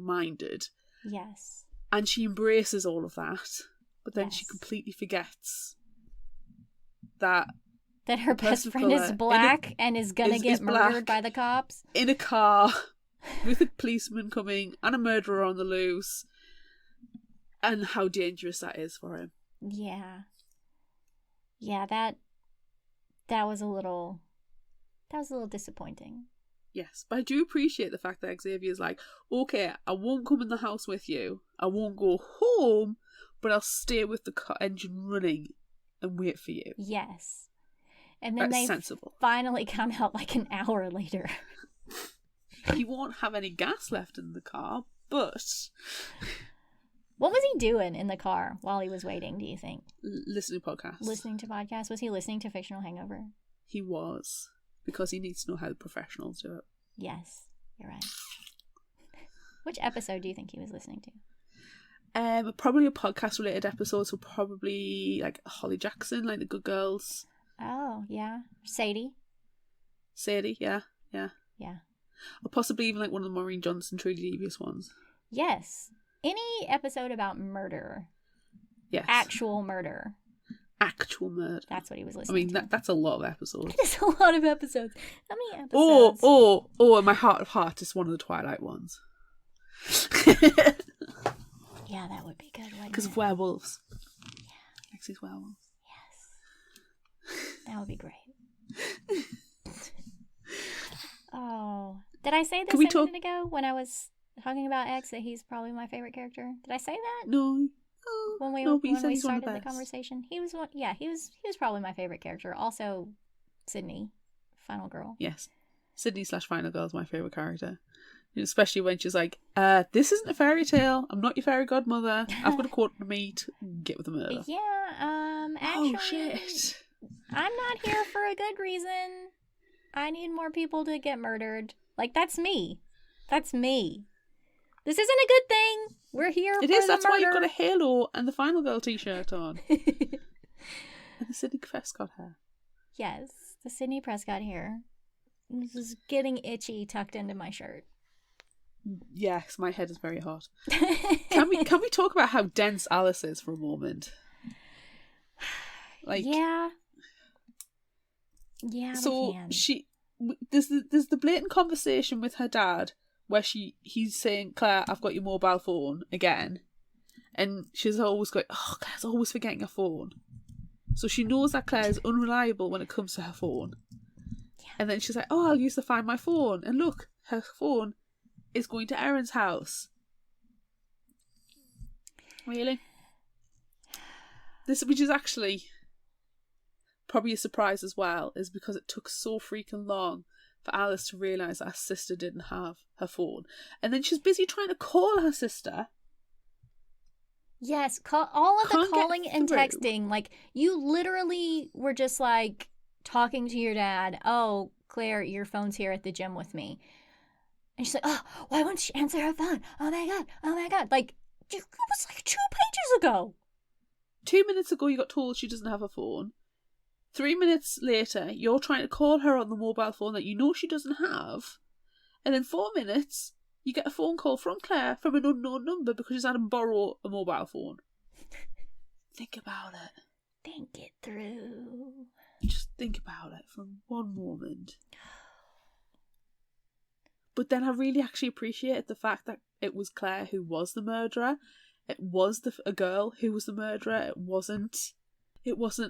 Speaker 2: minded.
Speaker 1: Yes.
Speaker 2: And she embraces all of that, but then she
Speaker 1: Yes.
Speaker 2: completely forgets that
Speaker 1: her best friend is black and is gonna get murdered by the cops
Speaker 2: in a car with a policeman coming and a murderer on the loose, and how dangerous that is for him.
Speaker 1: Yeah, that was a little disappointing.
Speaker 2: Yes, but I do appreciate the fact that Xavier's like, okay, I won't come in the house with you, I won't go home, but I'll stay with the car engine running and wait for you.
Speaker 1: Yes. And then
Speaker 2: That's
Speaker 1: they
Speaker 2: sensible.
Speaker 1: finally come out like an hour later.
Speaker 2: He won't have any gas left in the car, but...
Speaker 1: What was he doing in the car while he was waiting, do you think?
Speaker 2: Listening to podcasts.
Speaker 1: Listening to podcasts? Was he listening to Fictional Hangover?
Speaker 2: He was, because he needs to know how the professionals do it.
Speaker 1: Yes, you're right. Which episode do you think he was listening to?
Speaker 2: Probably a podcast-related episode, so probably like Holly Jackson, like The Good Girls.
Speaker 1: Oh, yeah. Sadie,
Speaker 2: yeah.
Speaker 1: Yeah.
Speaker 2: Or possibly even like one of the Maureen Johnson Truly Devious ones.
Speaker 1: Yes. Any episode about murder.
Speaker 2: Yes.
Speaker 1: Actual murder.
Speaker 2: Actual murder.
Speaker 1: That's what he was listening to.
Speaker 2: That's a lot of episodes.
Speaker 1: It is a lot of episodes. How many episodes?
Speaker 2: Oh, My Heart of Heart is one of the Twilight ones.
Speaker 1: Yeah, that would be good, wouldn't
Speaker 2: Because
Speaker 1: it?
Speaker 2: of werewolves.
Speaker 1: Yeah.
Speaker 2: Lexi's werewolves.
Speaker 1: Yes. That would be great. Oh. Did I say this a minute ago when I was talking about X that he's probably my favorite character? Did I say that?
Speaker 2: No.
Speaker 1: When we started the conversation, he was probably my favorite character. Also, Sydney Final Girl.
Speaker 2: Yes. Sydney/Final Girl is my favourite character. Especially when she's like, this isn't a fairy tale. I'm not your fairy godmother. I've got a quarter to meet. Get with the murder.
Speaker 1: Yeah, actually...
Speaker 2: Oh, shit.
Speaker 1: I'm not here for a good reason. I need more people to get murdered. Like, that's me. That's me. This isn't a good thing. We're here for the murder. It is,
Speaker 2: that's why you've got a halo and the Final Girl t-shirt on. And the Sidney Prescott hair.
Speaker 1: Yes, the Sidney Prescott hair. This is getting itchy tucked into my shirt.
Speaker 2: Yes, my head is very hot. Can we talk about how dense Alice is for a moment? Like,
Speaker 1: yeah,
Speaker 2: so there's the blatant conversation with her dad where he's saying, Claire, I've got your mobile phone again, and she's always going, oh, Claire's always forgetting her phone. So she knows that Claire is unreliable when it comes to her phone.
Speaker 1: Yeah.
Speaker 2: And then she's like, oh, I'll use to find my phone, and look, her phone is going to Erin's house. Really? Which is actually probably a surprise as well, is because it took so freaking long for Alice to realise that her sister didn't have her phone. And then she's busy trying to call her sister.
Speaker 1: Yes, all of the calling and
Speaker 2: through.
Speaker 1: texting, like, you literally were just, like, talking to your dad, oh, Claire, your phone's here at the gym with me. And she's like, oh, why won't she answer her phone? Oh my god. Like, it was like 2 pages ago.
Speaker 2: 2 minutes ago you got told she doesn't have a phone. 3 minutes later, you're trying to call her on the mobile phone that you know she doesn't have. And in 4 minutes, you get a phone call from Claire from an unknown number because she's had to borrow a mobile phone. Think about it.
Speaker 1: Think it through.
Speaker 2: Just think about it for one moment. But then I really actually appreciated the fact that it was Claire who was the murderer. It was a girl who was the murderer. It wasn't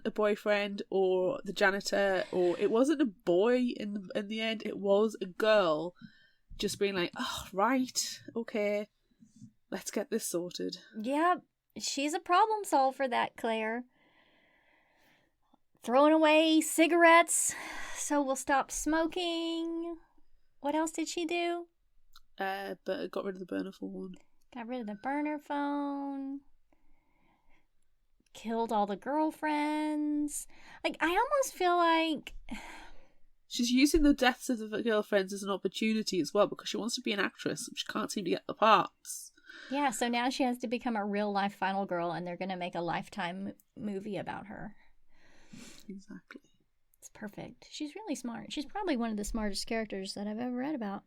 Speaker 2: a boyfriend or the janitor, or it wasn't a boy in the end. It was a girl just being like, oh, right, okay, let's get this sorted.
Speaker 1: Yeah, she's a problem solver, that Claire. Throwing away cigarettes so we'll stop smoking. What else did she do?
Speaker 2: But got rid of the burner phone.
Speaker 1: Got rid of the burner phone. Killed all the girlfriends. Like, I almost feel like
Speaker 2: she's using the deaths of the girlfriends as an opportunity as well, because she wants to be an actress, but she can't seem to get the parts.
Speaker 1: Yeah, so now she has to become a real life final girl, and they're going to make a Lifetime movie about her.
Speaker 2: Exactly.
Speaker 1: It's perfect. She's really smart. She's probably one of the smartest characters that I've ever read about.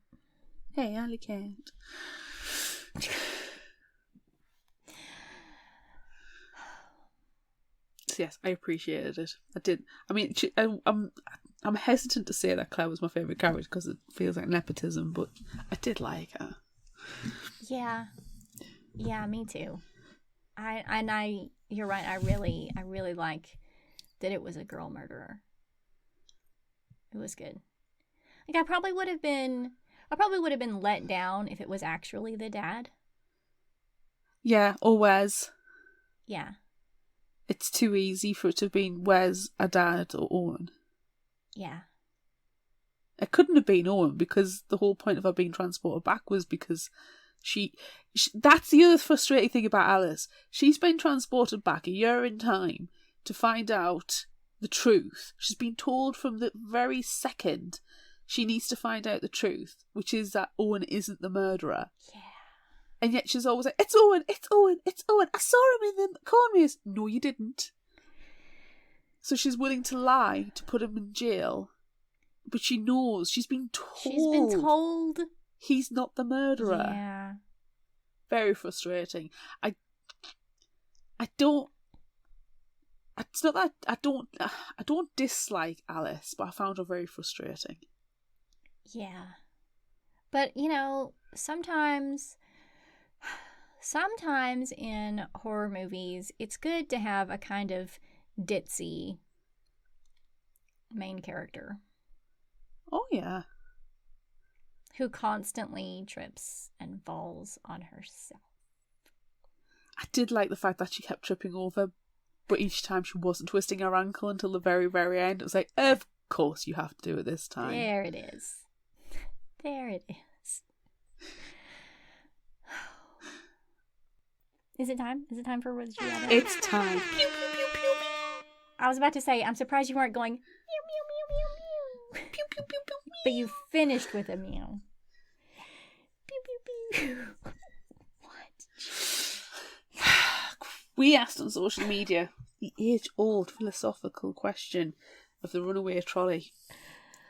Speaker 2: Hey, Ali can't. So yes, I appreciated it. I did. I mean, I'm hesitant to say that Claire was my favourite character because it feels like nepotism, but I did like her.
Speaker 1: Yeah, me too. You're right. I really like that it was a girl murderer. It was good. Like, I probably would have been let down if it was actually the dad.
Speaker 2: Yeah, or Wes.
Speaker 1: Yeah.
Speaker 2: It's too easy for it to have been Wes, a dad, or Owen.
Speaker 1: Yeah.
Speaker 2: It couldn't have been Owen, because the whole point of her being transported back was because she that's the other frustrating thing about Alice. She's been transported back a year in time to find out the truth. She's been told from the very second she needs to find out the truth, which is that Owen isn't the murderer.
Speaker 1: Yeah.
Speaker 2: And yet she's always like, it's Owen, it's Owen, it's Owen. I saw him in the corn maze. No, you didn't. So she's willing to lie to put him in jail. But she knows, she's been told he's not the murderer.
Speaker 1: Yeah.
Speaker 2: Very frustrating. I don't dislike Alice, but I found her very frustrating.
Speaker 1: Yeah. But, sometimes in horror movies, it's good to have a kind of ditzy main character.
Speaker 2: Oh, yeah.
Speaker 1: Who constantly trips and falls on herself.
Speaker 2: I did like the fact that she kept tripping over, but each time she wasn't twisting her ankle until the very, very end. It was like, of course you have to do it this time.
Speaker 1: There it is. There it is. Is it time? Is it time for Would You Rather?
Speaker 2: It's time. Pew, pew, pew, pew.
Speaker 1: I was about to say, I'm surprised you weren't going meow, meow, meow, meow, meow.
Speaker 2: Pew, pew, pew, pew, pew.
Speaker 1: But you finished with a meow. Pew, pew, pew. What?
Speaker 2: We asked on social media the age-old philosophical question of the runaway trolley.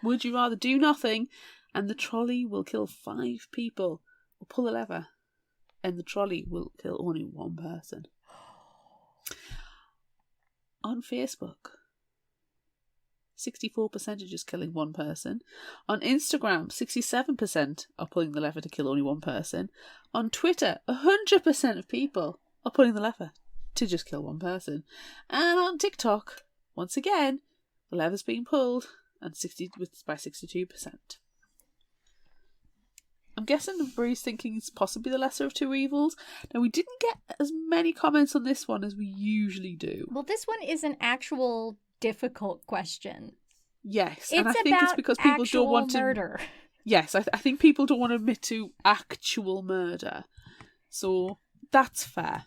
Speaker 2: Would you rather do nothing and the trolley will kill 5 people, or pull a lever and the trolley will kill only 1 person? On Facebook, 64% are just killing 1 person. On Instagram, 67% are pulling the lever to kill only 1 person. On Twitter, 100% of people are pulling the lever to just kill 1 person. And on TikTok, once again, the lever's being pulled and by 62%. I'm guessing Bree's thinking it's possibly the lesser of 2 evils. Now, we didn't get as many comments on this one as we usually do.
Speaker 1: Well, this one is an actual difficult question.
Speaker 2: Yes,
Speaker 1: It's
Speaker 2: and I think it's because people don't want to
Speaker 1: murder.
Speaker 2: Yes, I think people don't want to admit to actual murder. So that's fair.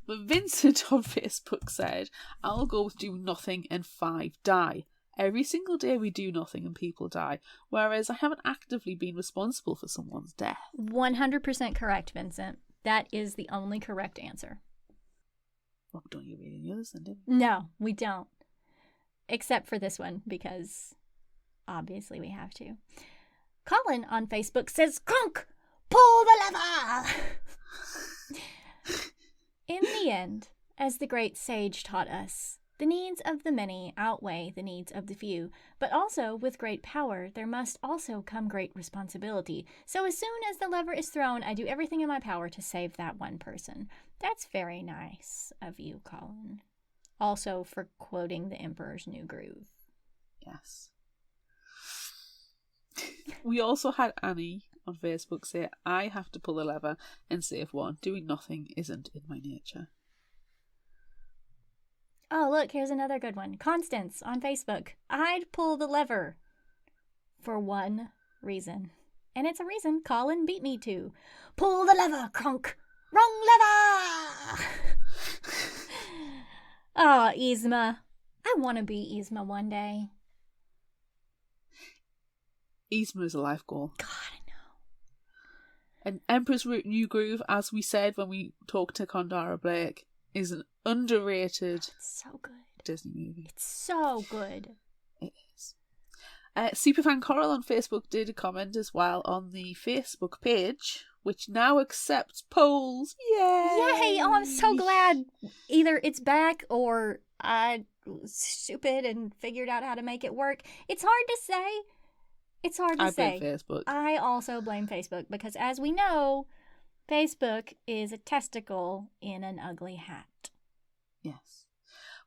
Speaker 2: But Vincent on Facebook said, I'll go with do nothing and 5 die. Every single day we do nothing and people die, whereas I haven't actively been responsible for someone's death.
Speaker 1: 100% correct, Vincent. That is the only correct answer.
Speaker 2: Well, don't you read any others then, do we?
Speaker 1: No, we don't. Except for this one, because obviously we have to. Colin on Facebook says, Crunk, pull the lever! In the end, as the great sage taught us, the needs of the many outweigh the needs of the few, but also with great power there must also come great responsibility. So as soon as the lever is thrown, I do everything in my power to save that 1 person. That's very nice of you, Colin. Also for quoting the Emperor's New Groove.
Speaker 2: Yes. We also had Annie on Facebook say, I have to pull the lever and save 1. Doing nothing isn't in my nature.
Speaker 1: Oh, look, here's another good one. Constance on Facebook. I'd pull the lever for 1 reason. And it's a reason Colin beat me to. Pull the lever, Crunk. Wrong lever! Oh, Yzma. I want to be Yzma one day.
Speaker 2: Yzma is a life goal.
Speaker 1: God, I know.
Speaker 2: And Emperor's New Groove, as we said when we talked to Condara Blake, is an underrated
Speaker 1: It's so good.
Speaker 2: Disney movie.
Speaker 1: It's so good.
Speaker 2: It is. Superfan Coral on Facebook did a comment as well on the Facebook page, which now accepts polls. Yay!
Speaker 1: Yay! Oh, I'm so glad. Either it's back or I was stupid and figured out how to make it work. It's hard to say. It's hard to say.
Speaker 2: I blame Facebook.
Speaker 1: I also blame Facebook because, as we know, Facebook is a testicle in an ugly hat.
Speaker 2: Yes.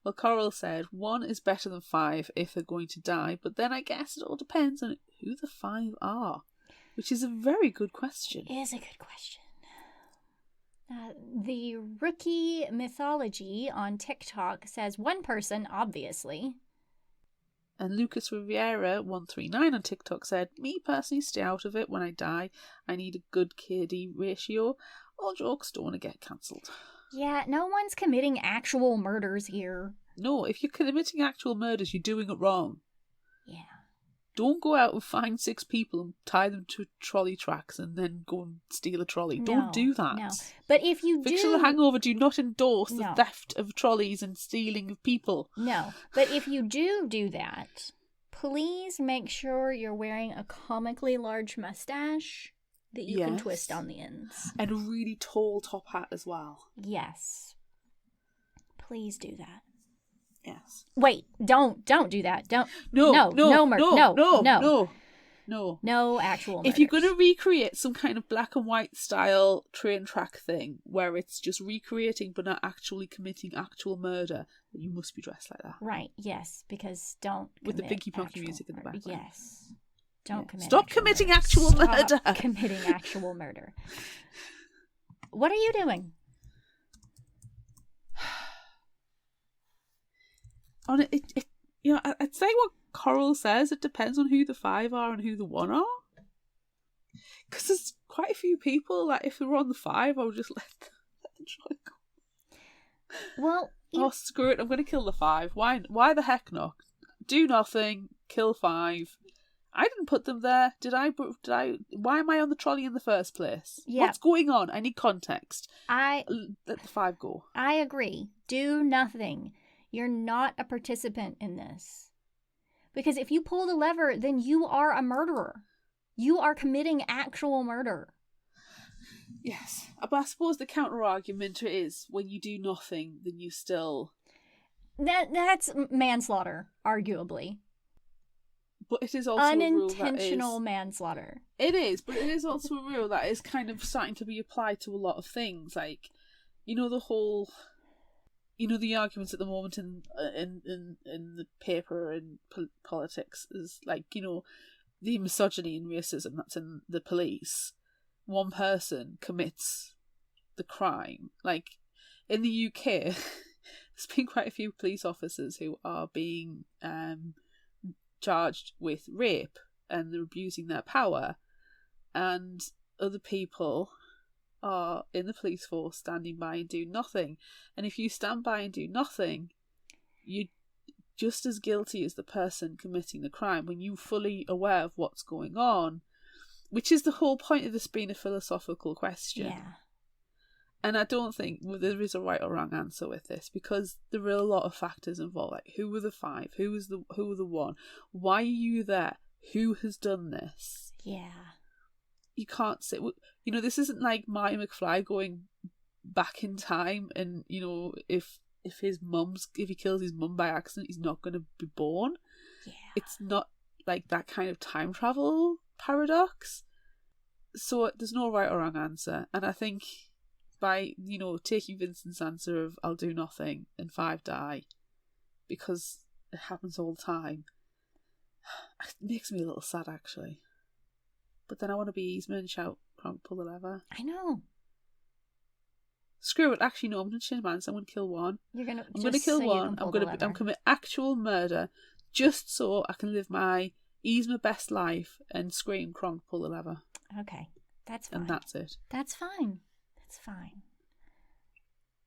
Speaker 2: Well, Coral said 1 is better than 5 if they're going to die, but then I guess it all depends on who the 5 are, which is a very good question.
Speaker 1: It is a good question. The Rookie Mythology on TikTok says 1 person, obviously.
Speaker 2: And Lucas Riviera 139 on TikTok said, me personally, stay out of it when I die. I need a good KD ratio. All jokes, don't want to get cancelled.
Speaker 1: Yeah, no one's committing actual murders here.
Speaker 2: No, if you're committing actual murders, you're doing it wrong.
Speaker 1: Yeah.
Speaker 2: Don't go out and find 6 people and tie them to trolley tracks and then go and steal a trolley. Don't do that.
Speaker 1: No. But if you
Speaker 2: Fictional Hangover do not endorse the
Speaker 1: No.
Speaker 2: theft of trolleys and stealing of people.
Speaker 1: No. But if you do that, please make sure you're wearing a comically large mustache that you can twist on the ends.
Speaker 2: And a really tall top hat as well.
Speaker 1: Yes. Please do that.
Speaker 2: Yes.
Speaker 1: Wait, don't do that. Don't.
Speaker 2: No
Speaker 1: actual murders.
Speaker 2: If you're going to recreate some kind of black and white style train track thing where it's just recreating but not actually committing actual murder, then you must be dressed like that.
Speaker 1: Right, yes, because don't
Speaker 2: with the
Speaker 1: commit
Speaker 2: pinky punky
Speaker 1: actual
Speaker 2: music in the
Speaker 1: murder.
Speaker 2: background.
Speaker 1: Yes. Don't commit
Speaker 2: Stop
Speaker 1: actual
Speaker 2: committing
Speaker 1: murder.
Speaker 2: actual murder.
Speaker 1: Stop committing actual murder. What are you doing?
Speaker 2: On it You know, I'd say what Coral says, it depends on who the 5 are and who the 1 are. Because there's quite a few people, like, if they were on the 5, I would just let them try go.
Speaker 1: Well,
Speaker 2: Oh, screw it, I'm going to kill the 5. Why the heck not? Do nothing, kill 5. I didn't put them there. Did I? Why am I on the trolley in the first place?
Speaker 1: Yeah.
Speaker 2: What's going on? I need context.
Speaker 1: I
Speaker 2: Let the 5 go.
Speaker 1: I agree. Do nothing. You're not a participant in this. Because if you pull the lever, then you are a murderer. You are committing actual murder.
Speaker 2: Yes. But I suppose the counter-argument is when you do nothing, then you still...
Speaker 1: That's manslaughter, arguably.
Speaker 2: But it is also a rule that is...
Speaker 1: Unintentional manslaughter.
Speaker 2: It is, but it is also a rule that is kind of starting to be applied to a lot of things. Like, you know, the whole... You know, the arguments at the moment in the paper and politics is like, you know, the misogyny and racism that's in the police. One person commits the crime. Like, in the UK, there's been quite a few police officers who are being charged with rape and they're abusing their power. And other people are in the police force standing by and do nothing. And if you stand by and do nothing, you're just as guilty as the person committing the crime when you're fully aware of what's going on, which is the whole point of this being a philosophical question.
Speaker 1: Yeah.
Speaker 2: And I don't think there is a right or wrong answer with this, because there are a lot of factors involved. Like, who were the 5? Who were the 1? Why are you there? Who has done this?
Speaker 1: Yeah.
Speaker 2: You can't say, you know, this isn't like Marty McFly going back in time and, you know, if he kills his mum by accident, he's not going to be born.
Speaker 1: Yeah.
Speaker 2: It's not like that kind of time travel paradox. So there's no right or wrong answer. And I think by, you know, taking Vincent's answer of I'll do nothing and 5 die, because it happens all the time, it makes me a little sad, actually. But then I want to be Yzma and shout, "Kronk, pull the lever."
Speaker 1: I know.
Speaker 2: Screw it. Actually, no. I'm going to change my answer. I'm going to kill 1.
Speaker 1: I'm
Speaker 2: going to kill 1. I'm commit actual murder, just so I can live my Yzma best life and scream, "Kronk, pull the lever."
Speaker 1: Okay, that's fine.
Speaker 2: And that's it.
Speaker 1: That's fine. That's fine.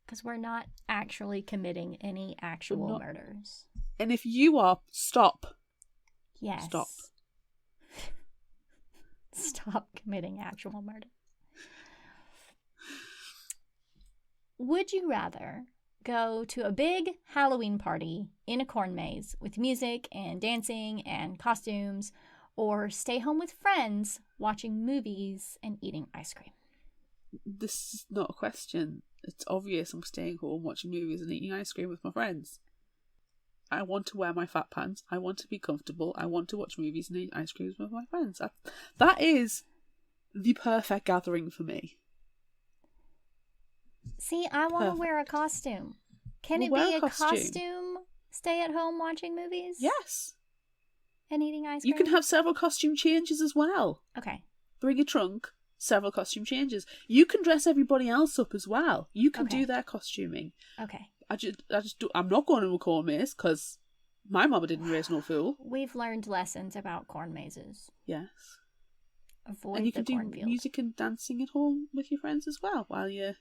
Speaker 1: Because we're not actually committing any actual murders.
Speaker 2: And if you are, stop.
Speaker 1: Yes.
Speaker 2: Stop.
Speaker 1: Stop committing actual murder. Would you rather go to a big Halloween party in a corn maze with music and dancing and costumes, or stay home with friends watching movies and eating ice cream?
Speaker 2: This is not a question. It's obvious I'm staying home watching movies and eating ice cream with my friends. I want to wear my fat pants. I want to be comfortable. I want to watch movies and eat ice cream with my friends. That is the perfect gathering for me.
Speaker 1: See, I want to wear a costume. Can it be a costume? Stay at home watching movies?
Speaker 2: Yes.
Speaker 1: And eating ice cream?
Speaker 2: You can have several costume changes as well.
Speaker 1: Okay.
Speaker 2: Bring a trunk, several costume changes. You can dress everybody else up as well. You can do their costuming.
Speaker 1: Okay.
Speaker 2: I'm not going to a corn maze because my mama didn't raise no fool.
Speaker 1: We've learned lessons about corn mazes.
Speaker 2: Yes.
Speaker 1: Avoid
Speaker 2: and you
Speaker 1: the
Speaker 2: can
Speaker 1: cornfield.
Speaker 2: do music and dancing at home with your friends as well while you're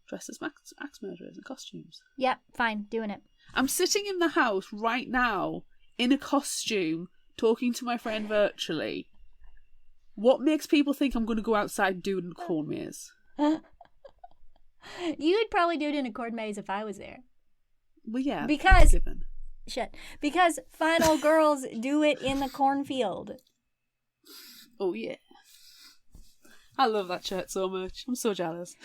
Speaker 2: dressed as axe murderers in costumes.
Speaker 1: Yep, fine, doing it.
Speaker 2: I'm sitting in the house right now in a costume talking to my friend virtually. What makes people think I'm going to go outside and do it in a corn maze?
Speaker 1: You would probably do it in a corn maze if I was there.
Speaker 2: Well, yeah.
Speaker 1: Because final girls do it in the cornfield.
Speaker 2: Oh, yeah. I love that shirt so much. I'm so jealous.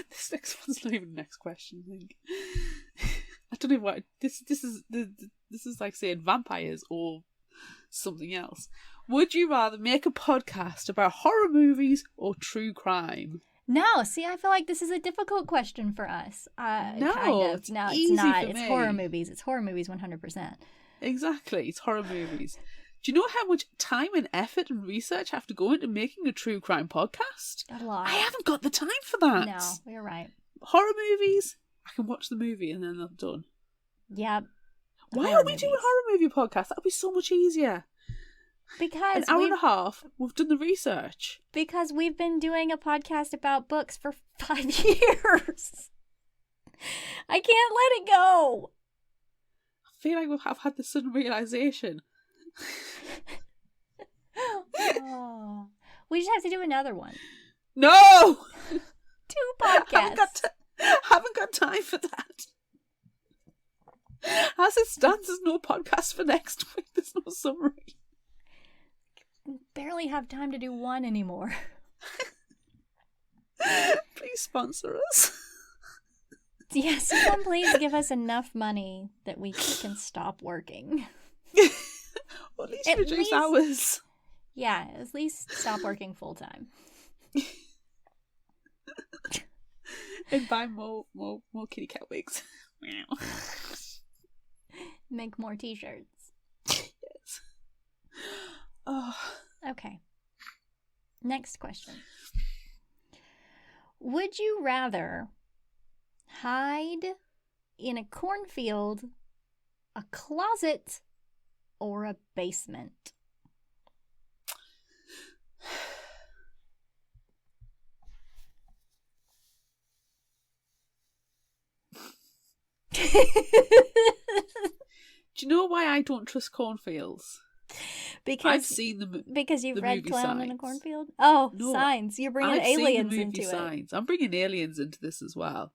Speaker 2: This next one's not even the next question, I think. I don't know what this is like saying vampires or something else. Would you rather make a podcast about horror movies or true crime?
Speaker 1: No, see, I feel like this is a difficult question for us.
Speaker 2: No,
Speaker 1: kind of.
Speaker 2: it's
Speaker 1: no,
Speaker 2: easy
Speaker 1: it's not.
Speaker 2: for
Speaker 1: It's
Speaker 2: me.
Speaker 1: horror movies. It's horror movies 100%.
Speaker 2: Exactly, it's horror movies. Do you know how much time and effort and research have to go into making a true crime podcast?
Speaker 1: A lot.
Speaker 2: I haven't got the time for that.
Speaker 1: No, you're right.
Speaker 2: Horror movies, I can watch the movie and then I'm done.
Speaker 1: Yep.
Speaker 2: Why are we doing horror movie podcasts? That would be so much easier.
Speaker 1: Because
Speaker 2: an hour and a half, we've done the research.
Speaker 1: Because we've been doing a podcast about books for 5 years. I can't let it go.
Speaker 2: I feel like I've had this sudden realisation.
Speaker 1: Oh. We just have to do another one.
Speaker 2: No!
Speaker 1: 2 podcasts.
Speaker 2: Haven't got time for that. As it stands, there's no podcast for next week. There's no summary.
Speaker 1: Barely have time to do one anymore.
Speaker 2: Please sponsor us.
Speaker 1: Yes, someone please give us enough money that we can stop working.
Speaker 2: Or at least reduce hours.
Speaker 1: Yeah, at least stop working full time.
Speaker 2: And buy more kitty cat wigs.
Speaker 1: Make more t-shirts.
Speaker 2: Yes. Oh.
Speaker 1: Okay. Next question. Would you rather hide in a cornfield, a closet, or a basement?
Speaker 2: Do you know why I don't trust cornfields?
Speaker 1: Because
Speaker 2: I've seen the
Speaker 1: because you've
Speaker 2: the
Speaker 1: read
Speaker 2: movie
Speaker 1: Clown in a
Speaker 2: Signs.
Speaker 1: Cornfield. Oh,
Speaker 2: No,
Speaker 1: Signs! You're bringing
Speaker 2: I've seen the
Speaker 1: aliens
Speaker 2: movie
Speaker 1: into it.
Speaker 2: Signs. I'm bringing aliens into this as well.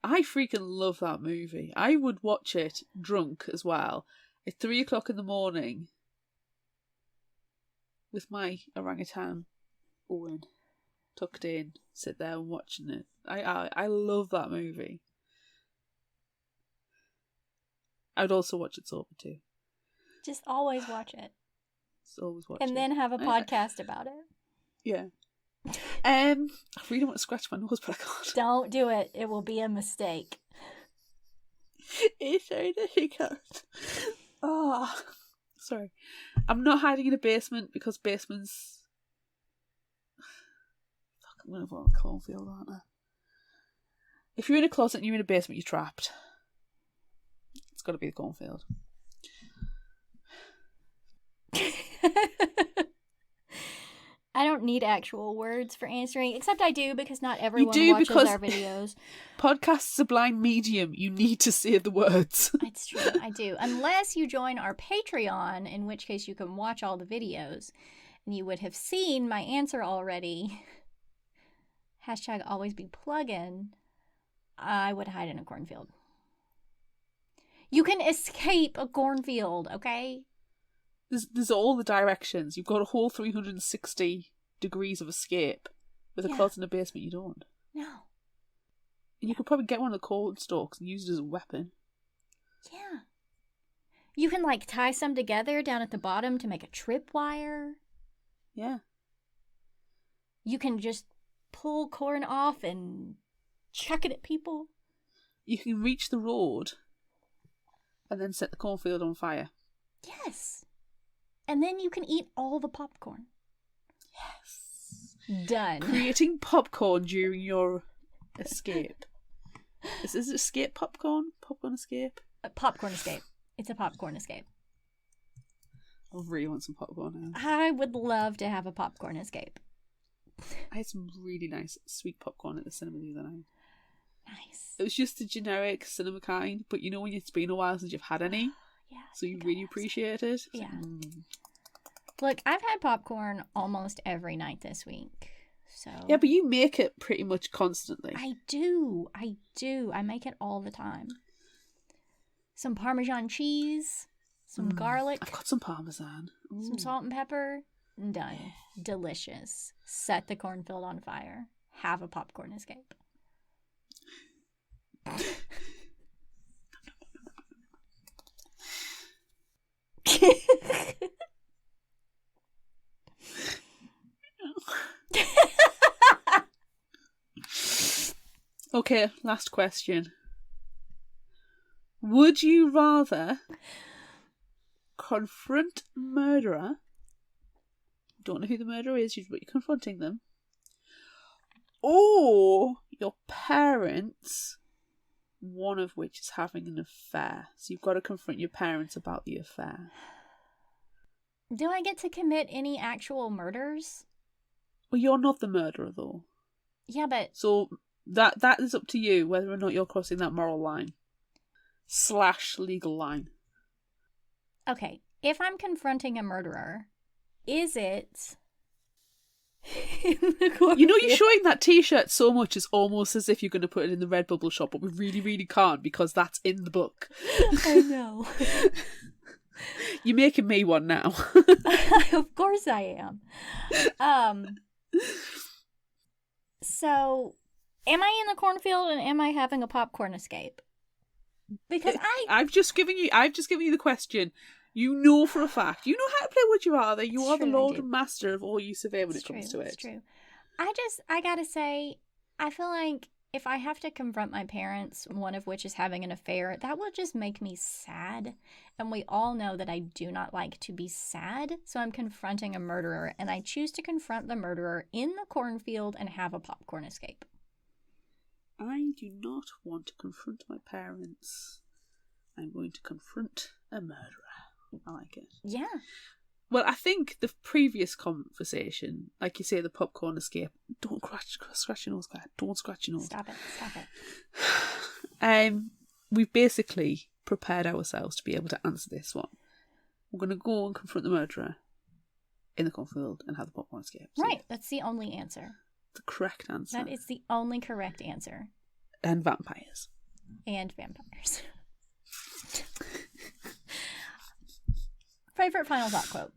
Speaker 2: I freaking love that movie. I would watch it drunk as well at 3:00 in the morning with my orangutan Owen tucked in, sit there and watching it. I love that movie. I'd also watch it sober too.
Speaker 1: Just always watch it.
Speaker 2: Just always watch
Speaker 1: and
Speaker 2: it.
Speaker 1: then have a podcast about it.
Speaker 2: Yeah. I really want to scratch my nose, but I can't.
Speaker 1: Don't do it. It will be a mistake.
Speaker 2: It's so difficult. Oh, sorry. I'm not hiding in a basement because basements. Fuck, I'm going to vote a cornfield, aren't I? If you're in a closet and you're in a basement, you're trapped. It's got to be the cornfield.
Speaker 1: I don't need actual words for answering, except I do because not everyone watches our videos.
Speaker 2: Podcast's a blind medium. You need to say the words.
Speaker 1: It's true, I do. Unless you join our Patreon, in which case you can watch all the videos, and you would have seen my answer already. Hashtag always be plugging. I would hide in a cornfield. You can escape a cornfield, okay?
Speaker 2: There's all the directions. You've got a whole 360 degrees of escape. With a closet in a basement, you don't.
Speaker 1: No.
Speaker 2: And you could probably get one of the corn stalks and use it as a weapon.
Speaker 1: Yeah. You can, tie some together down at the bottom to make a tripwire.
Speaker 2: Yeah.
Speaker 1: You can just pull corn off and chuck it at people.
Speaker 2: You can reach the road and then set the cornfield on fire.
Speaker 1: Yes. And then you can eat all the popcorn.
Speaker 2: Yes.
Speaker 1: Done.
Speaker 2: Creating popcorn during your escape. Is it escape popcorn? Popcorn escape?
Speaker 1: A popcorn escape. It's a popcorn escape.
Speaker 2: I really want some popcorn now.
Speaker 1: I would love to have a popcorn escape.
Speaker 2: I had some really nice sweet popcorn at the cinema the other night.
Speaker 1: Nice.
Speaker 2: It was just the generic cinema kind, but you know when it's been a while since you've had any?
Speaker 1: Yeah.
Speaker 2: So you really appreciate it?
Speaker 1: Yeah. Look, I've had popcorn almost every night this week. So
Speaker 2: yeah, but you make it pretty much constantly.
Speaker 1: I do. I make it all the time. Some Parmesan cheese, some garlic.
Speaker 2: I've got some Parmesan. Ooh.
Speaker 1: Some salt and pepper. Done. Delicious. Set the cornfield on fire. Have a popcorn escape.
Speaker 2: Okay, last question. Would you rather confront a murderer. Don't know who the murderer is, but you're confronting them. Or your parents, one of which is having an affair. So you've got to confront your parents about the affair.
Speaker 1: Do I get to commit any actual murders?
Speaker 2: Well, you're not the murderer, though.
Speaker 1: Yeah, but...
Speaker 2: So that is up to you, whether or not you're crossing that moral line. / legal line.
Speaker 1: Okay, if I'm confronting a murderer, is it...
Speaker 2: You know, you're showing that t-shirt so much, it's almost as if you're going to put it in the Redbubble shop, but we really, really can't because that's in the book.
Speaker 1: I know.
Speaker 2: You're making me one now.
Speaker 1: Of course I am. So, am I in the cornfield and am I having a popcorn escape? Because
Speaker 2: I've just given you the question. You know for a fact. You know how to play Would You Rather. You are the Lord and Master of all you survey when it comes to it.
Speaker 1: It's true. I gotta say, I feel like if I have to confront my parents, one of which is having an affair, that will just make me sad. And we all know that I do not like to be sad. So I'm confronting a murderer, and I choose to confront the murderer in the cornfield and have a popcorn escape.
Speaker 2: I do not want to confront my parents. I'm going to confront a murderer. I like it.
Speaker 1: Yeah.
Speaker 2: Well, I think the previous conversation, like you say, the popcorn escape, don't scratch your nose, Claire. Don't scratch your nose.
Speaker 1: Stop it.
Speaker 2: We've basically prepared ourselves to be able to answer this one. We're going to go and confront the murderer in the cornfield and have the popcorn escape. So
Speaker 1: right, that's the only answer.
Speaker 2: The correct answer.
Speaker 1: That is the only correct answer.
Speaker 2: And vampires.
Speaker 1: Favorite final thought quote.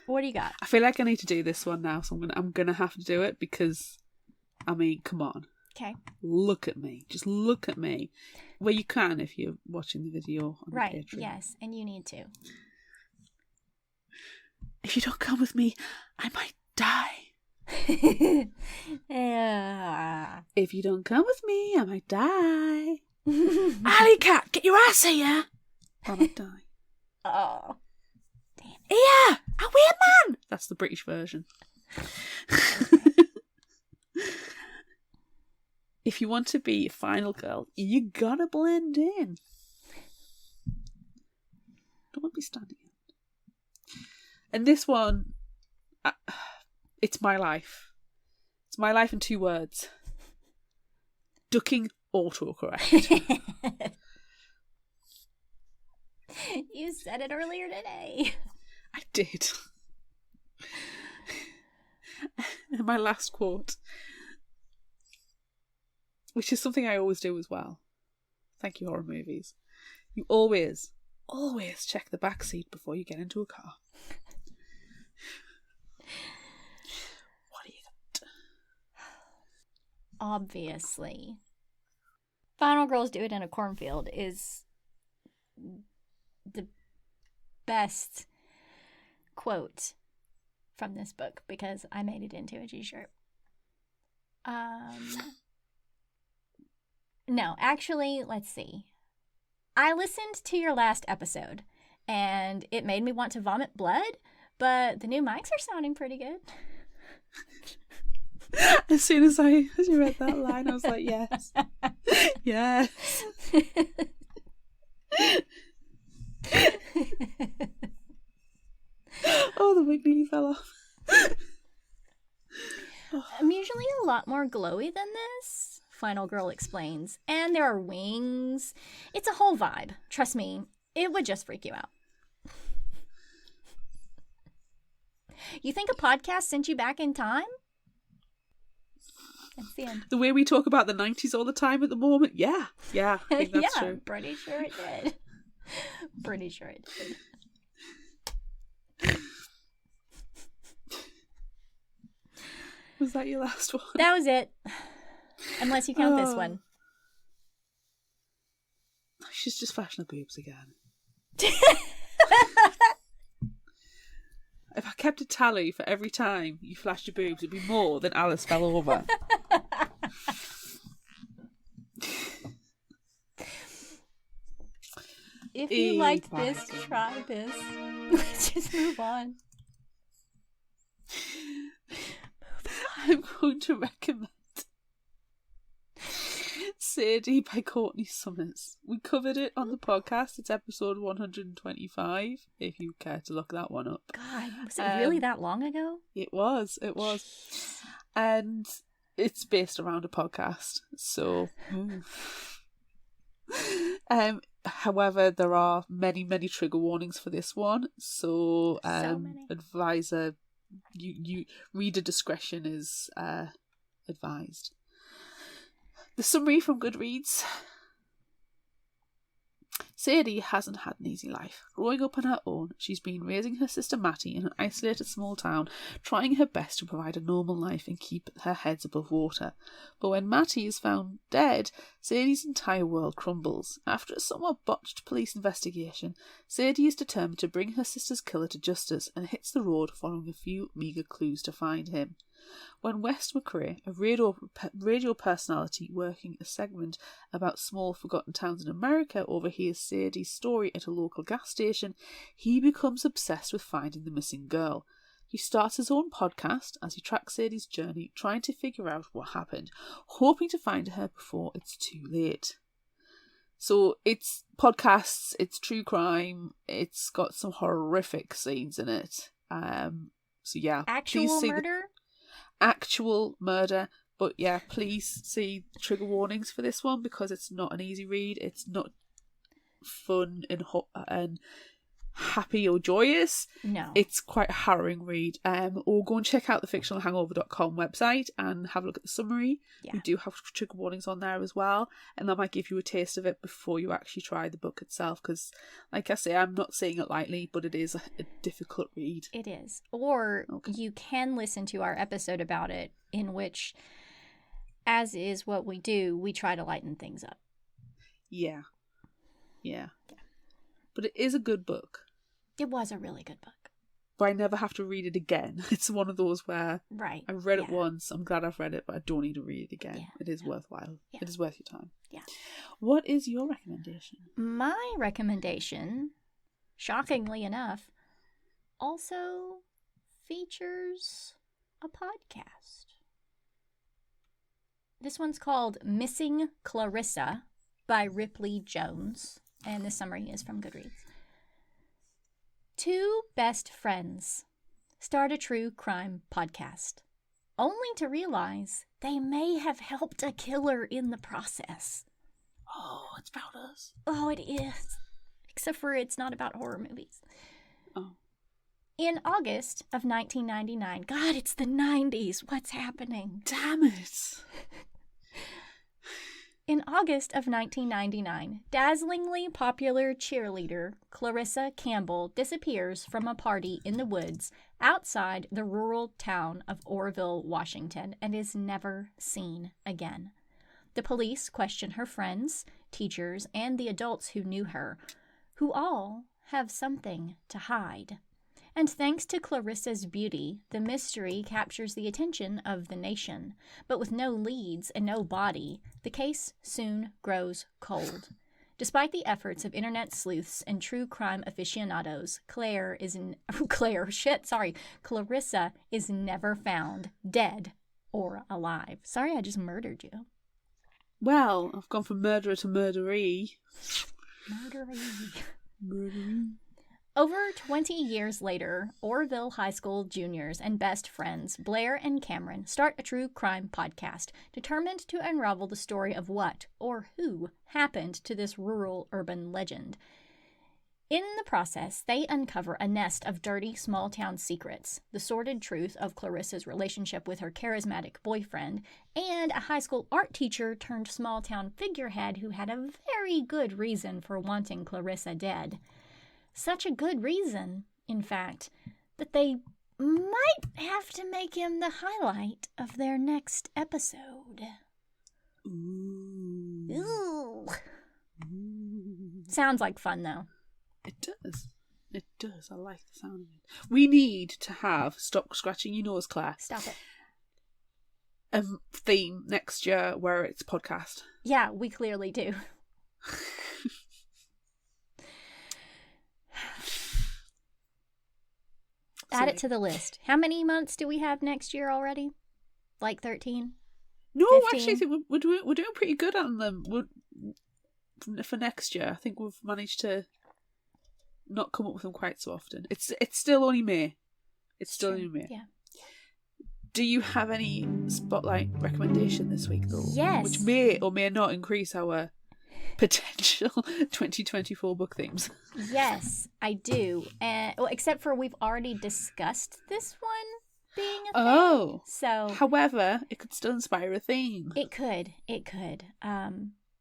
Speaker 1: What do you got?
Speaker 2: I feel like I need to do this one now, so I'm gonna have to do it because, I mean, come on.
Speaker 1: Okay.
Speaker 2: Look at me. Just look at me. Well, you can if you're watching the video on
Speaker 1: right,
Speaker 2: Patreon.
Speaker 1: yes, and you need to.
Speaker 2: If you don't come with me, I might die. If you don't come with me, I might die. Alley cat, get your ass here! Or I might die.
Speaker 1: Oh.
Speaker 2: Here! A weird man! That's the British version. If you want to be a final girl, you gotta blend in. Don't be standing out. And this one, it's my life. It's my life in 2 words. Ducking autocorrect.
Speaker 1: You said it earlier today.
Speaker 2: I did. And my last quote, which is something I always do as well. Thank you, horror movies. You always check the back seat before you get into a car. What do you got?
Speaker 1: Obviously. Final Girls Do It in a Cornfield is the best quote from this book because I made it into a t-shirt. No, actually, let's see. I listened to your last episode and it made me want to vomit blood, but the new mics are sounding pretty good.
Speaker 2: As soon as you read that line, I was like, yes. Yes. Oh, the wig nearly fell off.
Speaker 1: I'm usually a lot more glowy than this, Final Girl explains. And there are wings. It's a whole vibe. Trust me, it would just freak you out. You think a podcast sent you back in time? That's the end.
Speaker 2: The way we talk about the 90s all the time at the moment? Yeah, I think that's true.
Speaker 1: Pretty sure it did. Pretty sure it did.
Speaker 2: Was that your last one?
Speaker 1: That was it. Unless you count this one.
Speaker 2: She's just flashing her boobs again. If I kept a tally for every time you flashed your boobs, it'd be more than Alice fell over.
Speaker 1: If you liked this, try this. Let's just move on.
Speaker 2: I'm going to recommend Sadie by Courtney Summers. We covered it on the podcast. It's episode 125, if you care to look that one up.
Speaker 1: God, was it really that long ago?
Speaker 2: It was. And it's based around a podcast, so... However, there are many trigger warnings for this one, so
Speaker 1: many.
Speaker 2: advisor, you reader discretion is advised. The summary from Goodreads. Sadie hasn't had an easy life. Growing up on her own, she's been raising her sister Mattie in an isolated small town, trying her best to provide a normal life and keep her heads above water. But when Mattie is found dead, Sadie's entire world crumbles. After a somewhat botched police investigation, Sadie is determined to bring her sister's killer to justice and hits the road following a few meagre clues to find him. When Wes McCrae, a radio personality working a segment about small forgotten towns in America, overhears Sadie's story at a local gas station, he becomes obsessed with finding the missing girl. He starts his own podcast as he tracks Sadie's journey, trying to figure out what happened, hoping to find her before it's too late. So it's podcasts, it's true crime, it's got some horrific scenes in it. So yeah,
Speaker 1: Actual murder?
Speaker 2: Actual murder, but yeah, please see the trigger warnings for this one because it's not an easy read. It's not fun and happy or joyous.
Speaker 1: No,
Speaker 2: it's quite a harrowing read. Or go and check out the fictionalhangover.com website and have a look at the summary.
Speaker 1: Yeah.
Speaker 2: We do have trigger warnings on there as well, and that might give you a taste of it before you actually try the book itself, because like I say, I'm not saying it lightly, but it is a difficult read.
Speaker 1: it is. Or you can listen to our episode about it, in which, as is what we do, we try to lighten things up.
Speaker 2: Yeah. But it is a good book.
Speaker 1: It was a really good book.
Speaker 2: But I never have to read it again. It's one of those where I've read it once, I'm glad I've read it, but I don't need to read it again.
Speaker 1: Yeah.
Speaker 2: It is worthwhile.
Speaker 1: Yeah.
Speaker 2: It is worth your time.
Speaker 1: Yeah.
Speaker 2: What is your recommendation?
Speaker 1: My recommendation, shockingly enough, also features a podcast. This one's called Missing Clarissa by Ripley Jones, and the summary is from Goodreads. Two best friends start a true crime podcast, only to realize they may have helped a killer in the process.
Speaker 2: Oh, it's about us.
Speaker 1: Oh, it is. Except for it's not about horror movies.
Speaker 2: Oh.
Speaker 1: In August of 1999, God, it's the 90s. What's happening?
Speaker 2: Damn it.
Speaker 1: In August of 1999, dazzlingly popular cheerleader Clarissa Campbell disappears from a party in the woods outside the rural town of Oroville, Washington, and is never seen again. The police question her friends, teachers, and the adults who knew her, who all have something to hide. And thanks to Clarissa's beauty, the mystery captures the attention of the nation. But with no leads and no body, the case soon grows cold. Despite the efforts of internet sleuths and true crime aficionados, Clarissa is never found, dead or alive. Sorry, I just murdered you.
Speaker 2: Well, I've gone from murderer to murderee.
Speaker 1: Murderee. Over 20 years later, Oroville High School juniors and best friends Blair and Cameron start a true crime podcast, determined to unravel the story of what or who happened to this rural-urban legend. In the process, they uncover a nest of dirty small-town secrets, the sordid truth of Clarissa's relationship with her charismatic boyfriend, and a high school art teacher turned small-town figurehead who had a very good reason for wanting Clarissa dead. Such a good reason, in fact, that they might have to make him the highlight of their next episode. Ooh. Sounds like fun, though.
Speaker 2: It does. It does. I like the sound of it. We need to have, stop scratching your nose, Claire.
Speaker 1: Stop it.
Speaker 2: A theme next year where it's podcast.
Speaker 1: Yeah, we clearly do. Add it to the list. How many months do we have next year already? Like 13?
Speaker 2: No,
Speaker 1: 15?
Speaker 2: actually, I think we're doing pretty good on them. For next year, I think we've managed to not come up with them quite so often. It's still only May. It's still only May.
Speaker 1: Yeah.
Speaker 2: Do you have any spotlight recommendation this week, though?
Speaker 1: Yes.
Speaker 2: Which may or may not increase our potential 2024 book themes.
Speaker 1: Yes, I do. Well, except for we've already discussed this one being a thing.
Speaker 2: Oh.
Speaker 1: So,
Speaker 2: however, it could still inspire a theme.
Speaker 1: It could.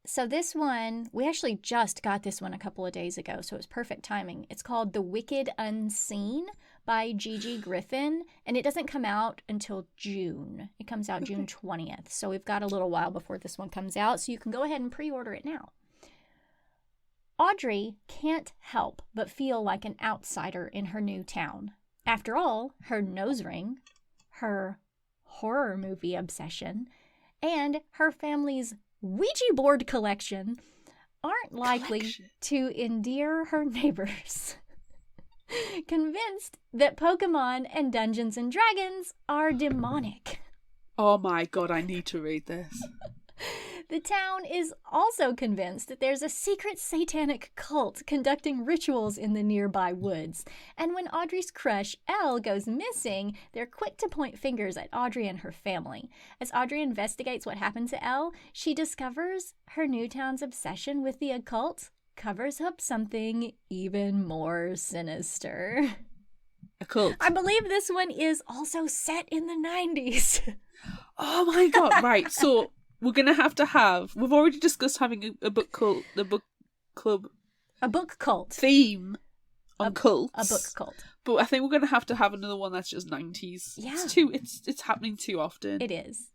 Speaker 1: So this one, we actually just got this one a couple of days ago, so it was perfect timing. It's called The Wicked Unseen by Gigi Griffin, and it doesn't come out until June. It comes out June 20th, so we've got a little while before this one comes out, so you can go ahead and pre-order it now. Audrey can't help but feel like an outsider in her new town. After all, her nose ring, her horror movie obsession, and her family's Ouija board collection aren't likely to endear her neighbors. Convinced that Pokemon and Dungeons and Dragons are demonic.
Speaker 2: Oh my god, I need to read this.
Speaker 1: The town is also convinced that there's a secret satanic cult conducting rituals in the nearby woods. And when Audrey's crush, Elle, goes missing, they're quick to point fingers at Audrey and her family. As Audrey investigates what happened to Elle, she discovers her new town's obsession with the occult covers up something even more sinister.
Speaker 2: A cult.
Speaker 1: I believe this one is also set in the 90s.
Speaker 2: Oh my god, right, so we're going to have, we've already discussed having a book cult, a book club.
Speaker 1: A book cult.
Speaker 2: Theme on cults.
Speaker 1: A book cult.
Speaker 2: But I think we're going to have another one that's just 90s.
Speaker 1: Yeah.
Speaker 2: It's happening too often.
Speaker 1: It is.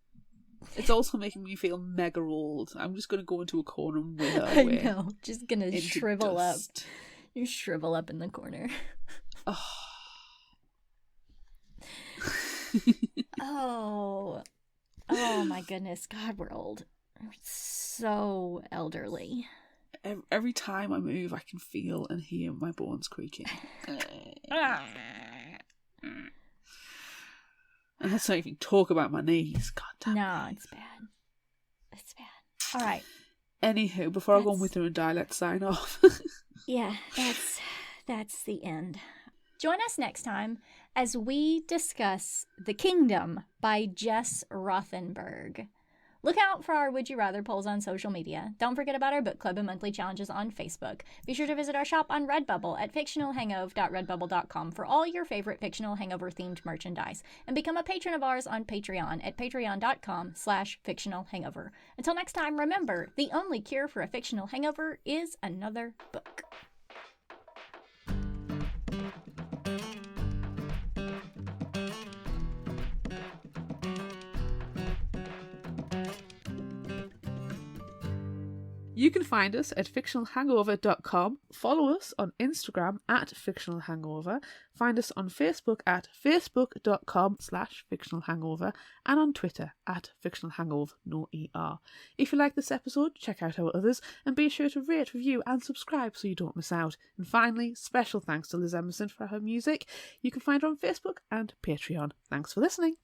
Speaker 2: It's also making me feel mega old. I'm just going to go into a corner and wither
Speaker 1: I
Speaker 2: away.
Speaker 1: know. Just going to shrivel
Speaker 2: dust.
Speaker 1: up. You shrivel up in the corner. Oh. Oh my goodness. God, we're old. We're so elderly.
Speaker 2: Every time I move, I can feel and hear my bones creaking. And let's not even talk about my knees. God damn.
Speaker 1: No, it's bad. It's bad. All right.
Speaker 2: Anywho, before I go and wither and die, let's sign off.
Speaker 1: Yeah, that's the end. Join us next time as we discuss The Kingdom by Jess Rothenberg. Look out for our Would You Rather polls on social media. Don't forget about our book club and monthly challenges on Facebook. Be sure to visit our shop on Redbubble at fictionalhangover.redbubble.com for all your favorite Fictional Hangover-themed merchandise. And become a patron of ours on Patreon at patreon.com/fictionalhangover. Until next time, remember, the only cure for a fictional hangover is another book.
Speaker 2: You can find us at fictionalhangover.com, follow us on Instagram at fictionalhangover, find us on Facebook at facebook.com/fictionalhangover, and on Twitter at fictionalhangover, no ER. If you like this episode, check out our others, and be sure to rate, review, and subscribe so you don't miss out. And finally, special thanks to Liz Emerson for her music. You can find her on Facebook and Patreon. Thanks for listening.